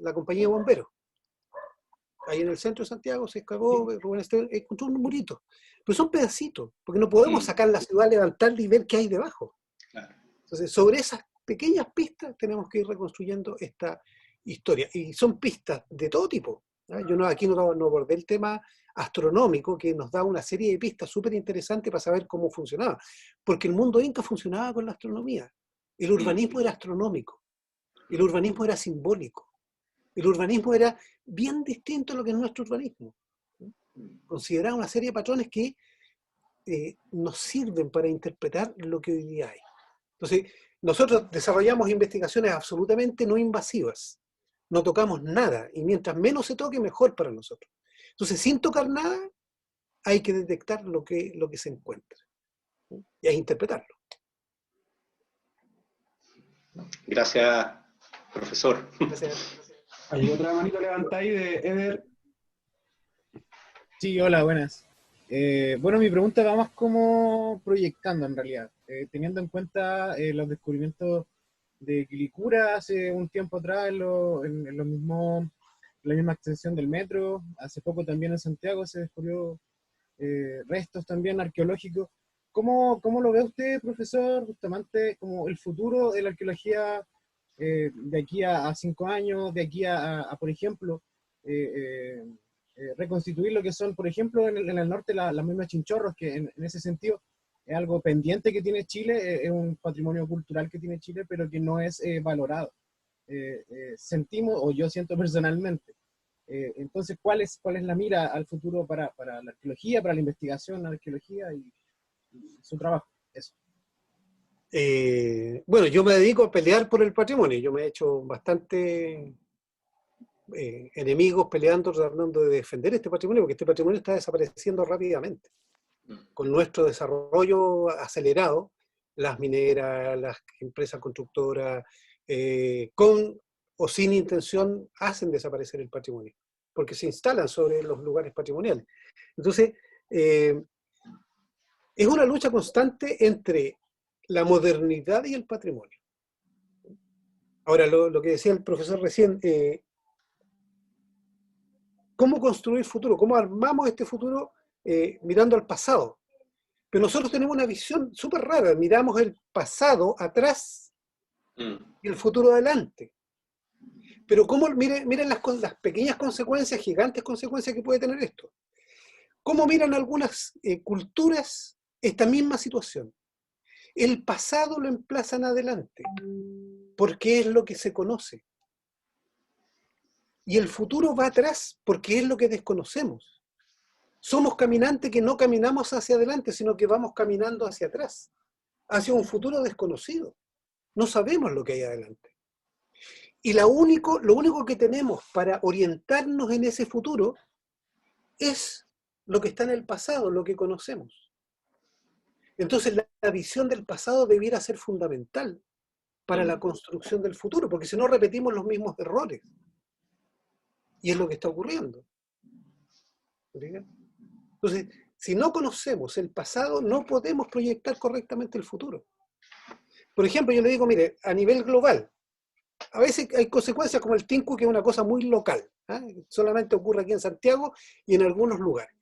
la compañía de bomberos. Ahí en el centro de Santiago se excavó, Rubén Esteban encontró un murito. Pero son pedacitos, porque no podemos sacar la ciudad, levantarla y ver qué hay debajo. Claro. Entonces, sobre esas pequeñas pistas tenemos que ir reconstruyendo esta historia. Y son pistas de todo tipo. Yo aquí no abordé el tema astronómico, que nos da una serie de pistas súper interesantes para saber cómo funcionaba. Porque el mundo inca funcionaba con la astronomía. El urbanismo era astronómico. El urbanismo era simbólico. El urbanismo era bien distinto a lo que es nuestro urbanismo. Consideraba una serie de patrones que nos sirven para interpretar lo que hoy día hay. Entonces, nosotros desarrollamos investigaciones absolutamente no invasivas. No tocamos nada, y mientras menos se toque, mejor para nosotros. Entonces, sin tocar nada, hay que detectar lo que se encuentra, ¿sí? Y hay que interpretarlo. Gracias, profesor. Gracias. Hay otra manito levantada ahí de Eder. Sí, hola, buenas. Bueno, mi pregunta va más como proyectando en realidad, teniendo en cuenta los descubrimientos de Quilicura hace un tiempo atrás en la misma extensión del metro. Hace poco también en Santiago se descubrió restos también arqueológicos. ¿Cómo lo ve usted, profesor, justamente como el futuro de la arqueología de aquí a 5 años, de aquí a por ejemplo, reconstituir lo que son, por ejemplo, en el norte las mismas chinchorros, que en ese sentido es algo pendiente que tiene Chile, es un patrimonio cultural que tiene Chile, pero que no es valorado. Sentimos, o yo siento personalmente. Entonces, ¿cuál es la mira al futuro para la arqueología, para la investigación en la arqueología y su trabajo? Eso. Bueno, yo me dedico a pelear por el patrimonio. Yo me he hecho bastante enemigos peleando, tratando de defender este patrimonio, porque este patrimonio está desapareciendo rápidamente. Con nuestro desarrollo acelerado, las mineras, las empresas constructoras, con o sin intención, hacen desaparecer el patrimonio, porque se instalan sobre los lugares patrimoniales. Entonces, es una lucha constante entre la modernidad y el patrimonio. Ahora, lo que decía el profesor recién, ¿cómo construir el futuro? ¿Cómo armamos este futuro mirando al pasado? Pero nosotros tenemos una visión súper rara, miramos el pasado atrás y el futuro adelante. Pero ¿cómo? Miren las pequeñas consecuencias, gigantes consecuencias que puede tener esto. ¿Cómo miran algunas culturas esta misma situación? El pasado lo emplazan adelante, porque es lo que se conoce. Y el futuro va atrás, porque es lo que desconocemos. Somos caminantes que no caminamos hacia adelante, sino que vamos caminando hacia atrás, hacia un futuro desconocido. No sabemos lo que hay adelante. Y lo único que tenemos para orientarnos en ese futuro es lo que está en el pasado, lo que conocemos. Entonces la visión del pasado debiera ser fundamental para la construcción del futuro, porque si no repetimos los mismos errores. Y es lo que está ocurriendo. Entonces, si no conocemos el pasado, no podemos proyectar correctamente el futuro. Por ejemplo, yo le digo, mire, a nivel global, a veces hay consecuencias como el Tinku, que es una cosa muy local, ¿eh? Solamente ocurre aquí en Santiago y en algunos lugares.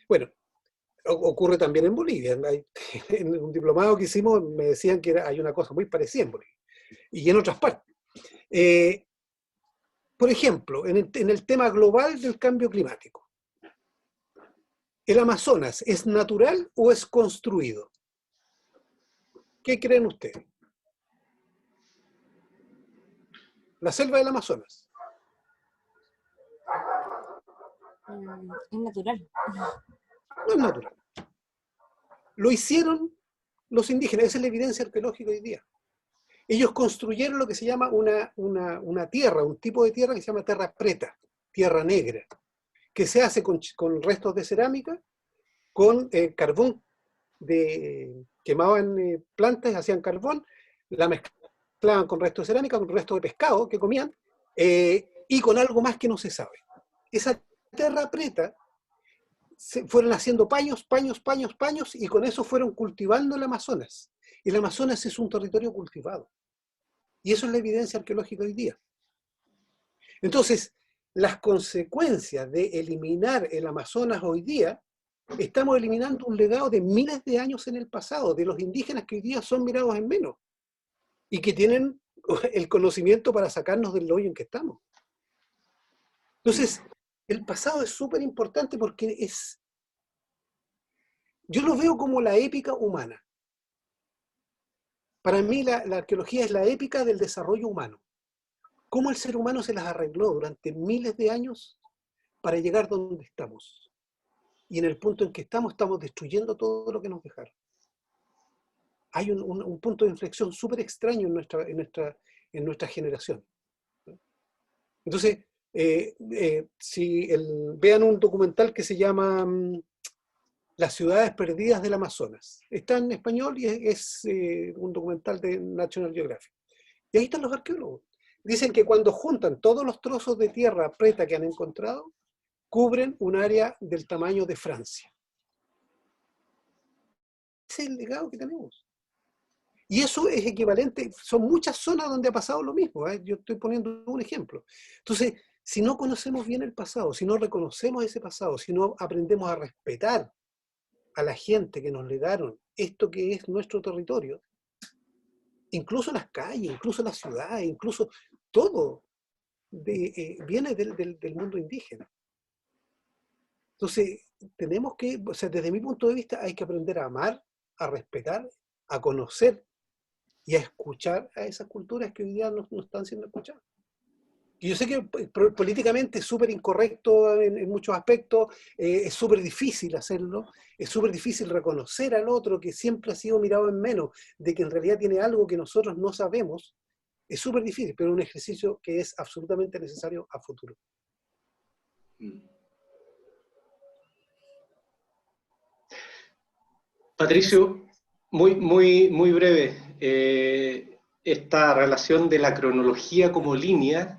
Bueno, ocurre también en Bolivia. En un diplomado que hicimos me decían que hay una cosa muy parecida en Bolivia y en otras partes. Por ejemplo, en el tema global del cambio climático, ¿el Amazonas es natural o es construido? ¿Qué creen ustedes? La selva del Amazonas. Es natural. No es natural. Lo hicieron los indígenas, esa es la evidencia arqueológica hoy día. Ellos construyeron lo que se llama una tierra, un tipo de tierra que se llama terra preta, tierra negra, que se hace con restos de cerámica, con carbón, quemaban plantas, hacían carbón, la mezclaban con restos de cerámica, con restos de pescado que comían, y con algo más que no se sabe. Esa terra preta se fueron haciendo paños, y con eso fueron cultivando el Amazonas. El Amazonas es un territorio cultivado. Y eso es la evidencia arqueológica hoy día. Entonces, las consecuencias de eliminar el Amazonas hoy día, estamos eliminando un legado de miles de años en el pasado, de los indígenas que hoy día son mirados en menos. y que tienen el conocimiento para sacarnos del hoyo en que estamos. Entonces, el pasado es súper importante porque yo lo veo como la épica humana. Para mí la arqueología es la épica del desarrollo humano. Cómo el ser humano se las arregló durante miles de años para llegar donde estamos. Y en el punto en que estamos destruyendo todo lo que nos dejaron. Hay un punto de inflexión súper extraño en nuestra generación. Entonces, vean un documental que se llama Las ciudades perdidas del Amazonas. Está en español y es un documental de National Geographic. Y ahí están los arqueólogos. Dicen que cuando juntan todos los trozos de tierra preta que han encontrado, cubren un área del tamaño de Francia. Ese es el legado que tenemos. Y eso es equivalente, son muchas zonas donde ha pasado lo mismo. Yo estoy poniendo un ejemplo. Entonces, si no conocemos bien el pasado, si no reconocemos ese pasado, si no aprendemos a respetar a la gente que nos legaron esto que es nuestro territorio, incluso las calles, incluso las ciudades, incluso todo viene del mundo indígena. Entonces, tenemos que, o sea, desde mi punto de vista, hay que aprender a amar, a respetar, a conocer y a escuchar a esas culturas que hoy día no están siendo escuchadas. Y yo sé que políticamente es súper incorrecto en muchos aspectos, es súper difícil hacerlo, es súper difícil reconocer al otro que siempre ha sido mirado en menos, de que en realidad tiene algo que nosotros no sabemos, es súper difícil, pero es un ejercicio que es absolutamente necesario a futuro. Patricio, muy breve, esta relación de la cronología como línea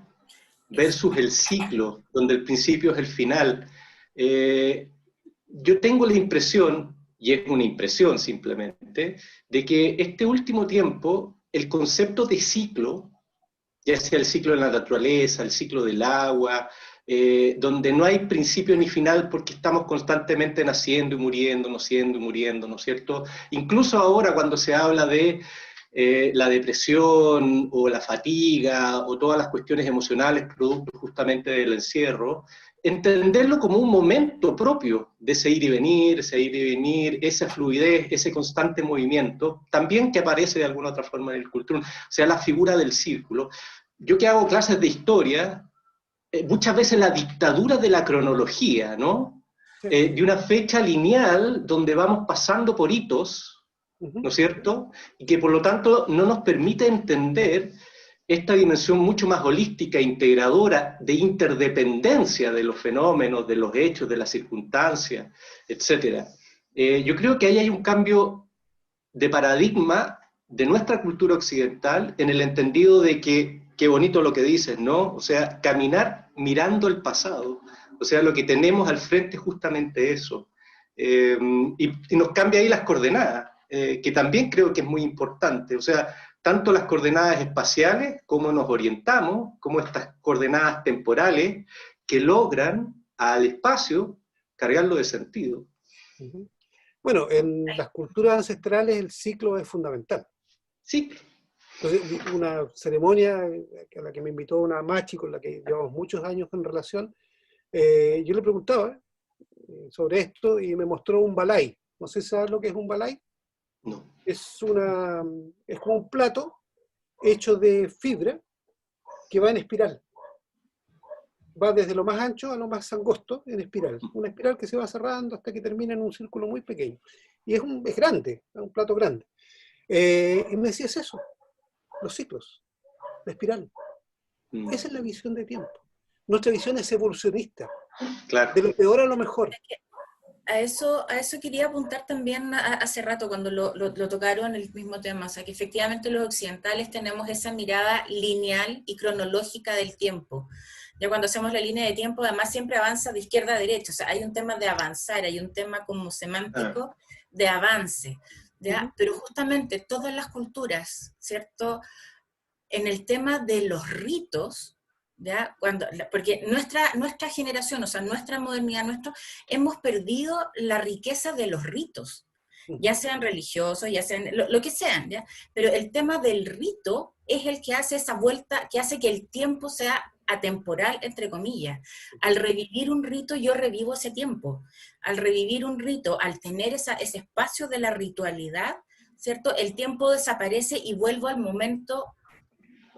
versus el ciclo, donde el principio es el final. Yo tengo la impresión, y es una impresión simplemente, de que este último tiempo, el concepto de ciclo, ya sea el ciclo de la naturaleza, el ciclo del agua, donde no hay principio ni final porque estamos constantemente naciendo y muriendo, ¿no es cierto? Incluso ahora cuando se habla de la depresión o la fatiga o todas las cuestiones emocionales producto justamente del encierro, entenderlo como un momento propio de ese ir y venir, esa fluidez, ese constante movimiento, también que aparece de alguna otra forma en el cultrún, o sea, la figura del círculo. Yo que hago clases de historia, muchas veces la dictadura de la cronología, ¿no? De una fecha lineal donde vamos pasando por hitos, ¿no es cierto? Y que por lo tanto no nos permite entender esta dimensión mucho más holística, integradora, de interdependencia de los fenómenos, de los hechos, de las circunstancias, etc. Yo creo que ahí hay un cambio de paradigma de nuestra cultura occidental en el entendido de que, qué bonito lo que dices, ¿no? O sea, caminar mirando el pasado. O sea, lo que tenemos al frente es justamente eso. Y nos cambia ahí las coordenadas, que también creo que es muy importante. O sea, tanto las coordenadas espaciales, cómo nos orientamos, como estas coordenadas temporales, que logran al espacio cargarlo de sentido. Bueno, en las culturas ancestrales el ciclo es fundamental. Sí. Entonces, una ceremonia a la que me invitó una machi con la que llevamos muchos años en relación, yo le preguntaba sobre esto y me mostró un balay. No sé si sabes lo que es un balay. No. Es como un plato hecho de fibra que va en espiral. Va desde lo más ancho a lo más angosto en espiral. Una espiral que se va cerrando hasta que termina en un círculo muy pequeño. Y es grande, es un plato grande. Y me decía, es eso, los ciclos, la espiral. Esa es la visión de tiempo. Nuestra visión es evolucionista. Claro. De lo peor a lo mejor. A eso quería apuntar también hace rato cuando lo tocaron el mismo tema, o sea que efectivamente los occidentales tenemos esa mirada lineal y cronológica del tiempo. Ya cuando hacemos la línea de tiempo, además siempre avanza de izquierda a derecha, o sea, hay un tema de avanzar, hay un tema como semántico de avance, ¿ya? Pero justamente todas las culturas, ¿cierto? En el tema de los ritos, ¿ya? Porque nuestra generación, o sea, nuestra modernidad, hemos perdido la riqueza de los ritos. ya sean religiosos, ya sean lo que sean, ¿ya? Pero el tema del rito es el que hace esa vuelta, que hace que el tiempo sea atemporal, entre comillas. Al revivir un rito, yo revivo ese tiempo. Al revivir un rito, al tener ese espacio de la ritualidad, ¿cierto? El tiempo desaparece y vuelvo al momento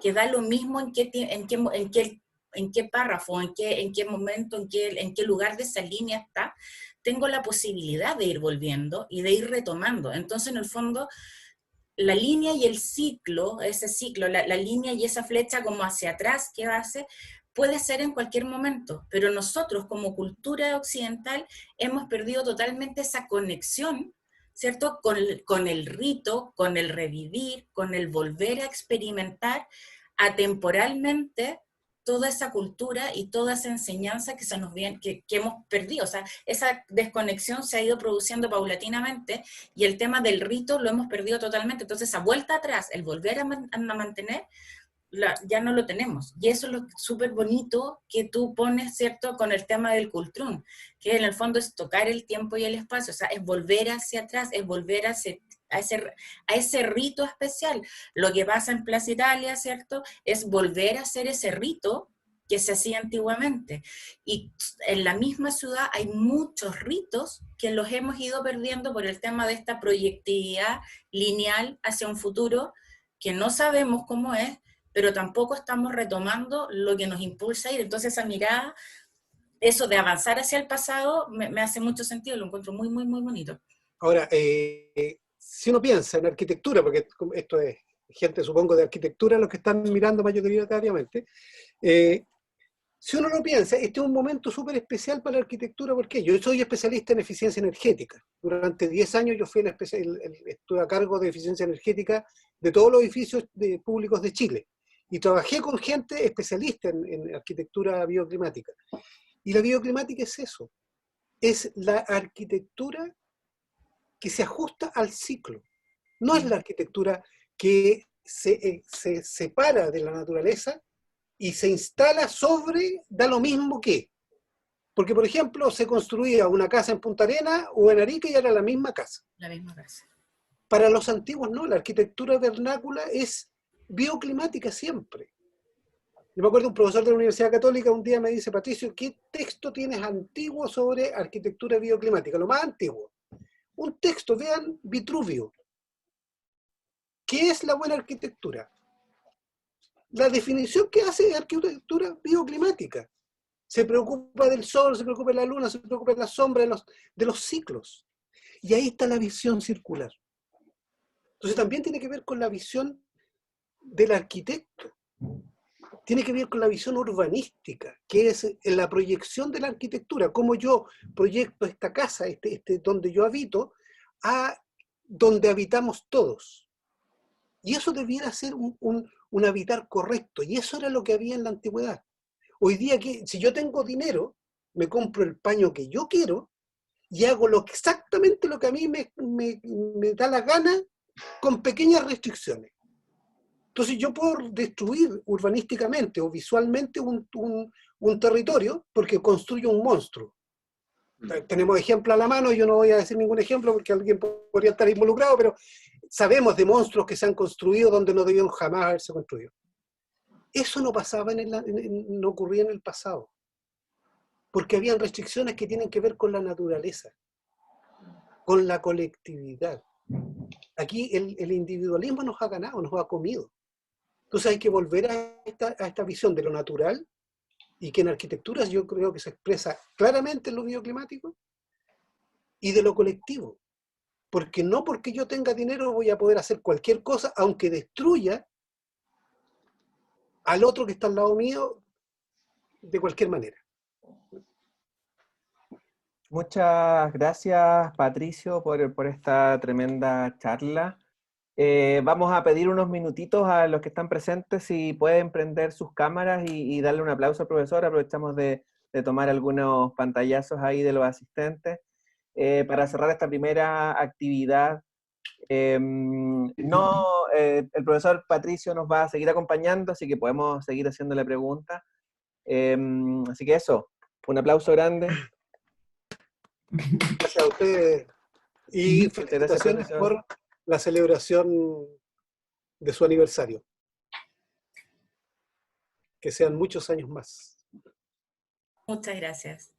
que da lo mismo en qué párrafo, en qué momento, en qué lugar de esa línea está, tengo la posibilidad de ir volviendo y de ir retomando. Entonces, en el fondo, la línea y el ciclo, ese ciclo, la línea y esa flecha como hacia atrás que hace, puede ser en cualquier momento, pero nosotros como cultura occidental hemos perdido totalmente esa conexión, ¿cierto? Con el rito, con el revivir, con el volver a experimentar atemporalmente toda esa cultura y toda esa enseñanza que, que hemos perdido. O sea, esa desconexión se ha ido produciendo paulatinamente y el tema del rito lo hemos perdido totalmente. Entonces, esa vuelta atrás, el volver a mantener, ya no lo tenemos. Y eso es lo súper bonito que tú pones, ¿cierto?, con el tema del Kultrún, que en el fondo es tocar el tiempo y el espacio, o sea, es volver hacia atrás, es volver a ese rito especial. Lo que pasa en Plaza Italia, ¿cierto?, es volver a hacer ese rito que se hacía antiguamente. Y en la misma ciudad hay muchos ritos que los hemos ido perdiendo por el tema de esta proyectividad lineal hacia un futuro que no sabemos cómo es, pero tampoco estamos retomando lo que nos impulsa a ir. Entonces esa mirada, eso de avanzar hacia el pasado, me hace mucho sentido, lo encuentro muy, muy, muy bonito. Ahora, si uno piensa en arquitectura, porque esto es gente, supongo, de arquitectura, los que están mirando mayoritariamente, si uno lo piensa, este es un momento súper especial para la arquitectura, porque yo soy especialista en eficiencia energética. Durante 10 años yo fui estuve a cargo de eficiencia energética de todos los edificios públicos de Chile. Y trabajé con gente especialista en arquitectura bioclimática. Y la bioclimática es eso, es la arquitectura que se ajusta al ciclo. No es la arquitectura que se separa de la naturaleza y se instala sobre, da lo mismo que. Porque, por ejemplo, se construía una casa en Punta Arenas o en Arica y era la misma casa. La misma casa. Para los antiguos no, la arquitectura vernácula es bioclimática siempre. Yo me acuerdo un profesor de la Universidad Católica un día me dice, Patricio, ¿qué texto tienes antiguo sobre arquitectura bioclimática? Lo más antiguo. Un texto, vean Vitruvio. ¿Qué es la buena arquitectura? La definición que hace es arquitectura bioclimática. Se preocupa del sol, se preocupa de la luna, se preocupa de la sombra, de los ciclos. Y ahí está la visión circular. Entonces también tiene que ver con la visión del arquitecto. Tiene que ver con la visión urbanística, que es la proyección de la arquitectura, cómo yo proyecto esta casa, donde yo habito, a donde habitamos todos. Y eso debiera ser un habitar correcto, y eso era lo que había en la antigüedad. Hoy día, si yo tengo dinero, me compro el paño que yo quiero y hago exactamente lo que a mí me da la gana con pequeñas restricciones. Entonces yo puedo destruir urbanísticamente o visualmente un territorio porque construyo un monstruo. Tenemos ejemplos a la mano, yo no voy a decir ningún ejemplo porque alguien podría estar involucrado, pero sabemos de monstruos que se han construido donde no debieron jamás haberse construido. Eso no pasaba, no ocurría en el pasado, porque habían restricciones que tienen que ver con la naturaleza, con la colectividad. Aquí el individualismo nos ha ganado, nos ha comido. Entonces hay que volver a esta visión de lo natural, y que en arquitectura yo creo que se expresa claramente en lo bioclimático, y de lo colectivo. Porque no porque yo tenga dinero voy a poder hacer cualquier cosa, aunque destruya al otro que está al lado mío de cualquier manera. Muchas gracias, Patricio, por esta tremenda charla. Vamos a pedir unos minutitos a los que están presentes si pueden prender sus cámaras y darle un aplauso al profesor. Aprovechamos de tomar algunos pantallazos ahí de los asistentes para cerrar esta primera actividad. El profesor Patricio nos va a seguir acompañando, así que podemos seguir haciéndole preguntas. Así que eso, un aplauso grande. Gracias a ustedes. Y Muchas gracias, felicitaciones profesor. por la celebración de su aniversario. Que sean muchos años más. Muchas gracias.